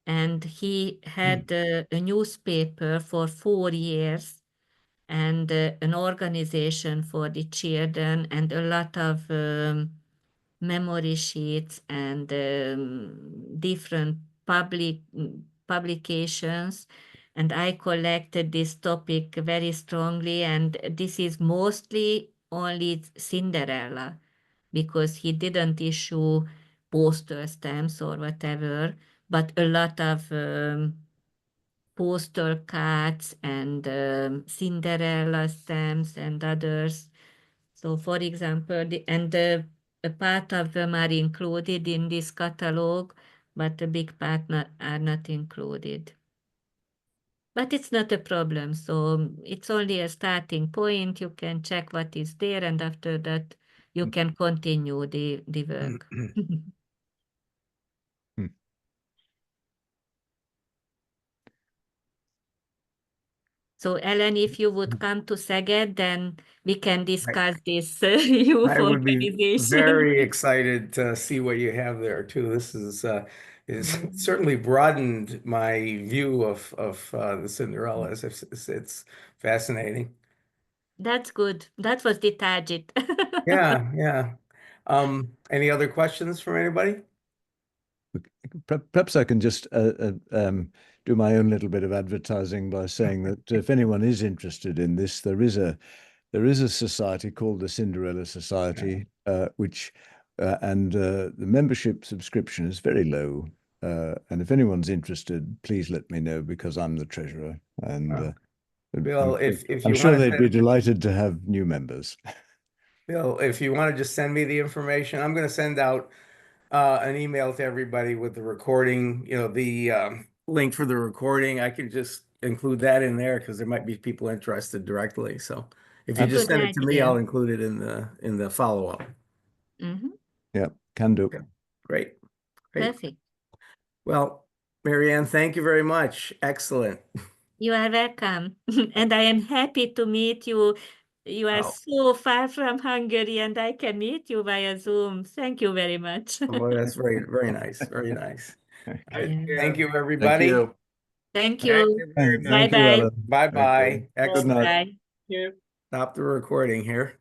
And he had a newspaper for 4 years and an organization for the children and a lot of memory sheets and different publications. And I collected this topic very strongly, and this is mostly only Cinderella, because he didn't issue postal stamps or whatever, but a lot of postal cards and Cinderella stamps and others. So, for example, a part of them are included in this catalog, but a big part are not included. But it's not a problem. So it's only a starting point. You can check what is there, and after that, you can continue the work. So, Ellen, if you would come to Szeged, then we can discuss this youth I would be organization. very excited to see what you have there too. This is certainly broadened my view of the Cinderellas. It's fascinating. That's good. That was the target. Yeah, yeah. Any other questions from anybody? Perhaps I can just do my own little bit of advertising by saying that if anyone is interested in this, there is a society called the Cinderella Society, which and the membership subscription is very low. And if anyone's interested, please let me know, because I'm the treasurer. And Bill, if I'm you sure want they'd be to, delighted to have new members. Bill, if you want to just send me the information, I'm going to send out an email to everybody with the recording, the link for the recording. I can just include that in there because there might be people interested directly. So If you just Good send it to me, idea. I'll include it in the follow-up. Mhm. Yeah, can do. Okay. Great. Great. Perfect. Well, Mariann, thank you very much. Excellent. You are welcome. And I am happy to meet you. You are Oh. so far from Hungary, and I can meet you via Zoom. Thank you very much. Oh, that's very, very nice. Very nice. All right. Yeah. Thank you, Thank everybody. you. Thank All right. you. Very Thank you, Bye-bye. Alan. Bye-bye. Good Excellent. night. Bye. Stop the recording here.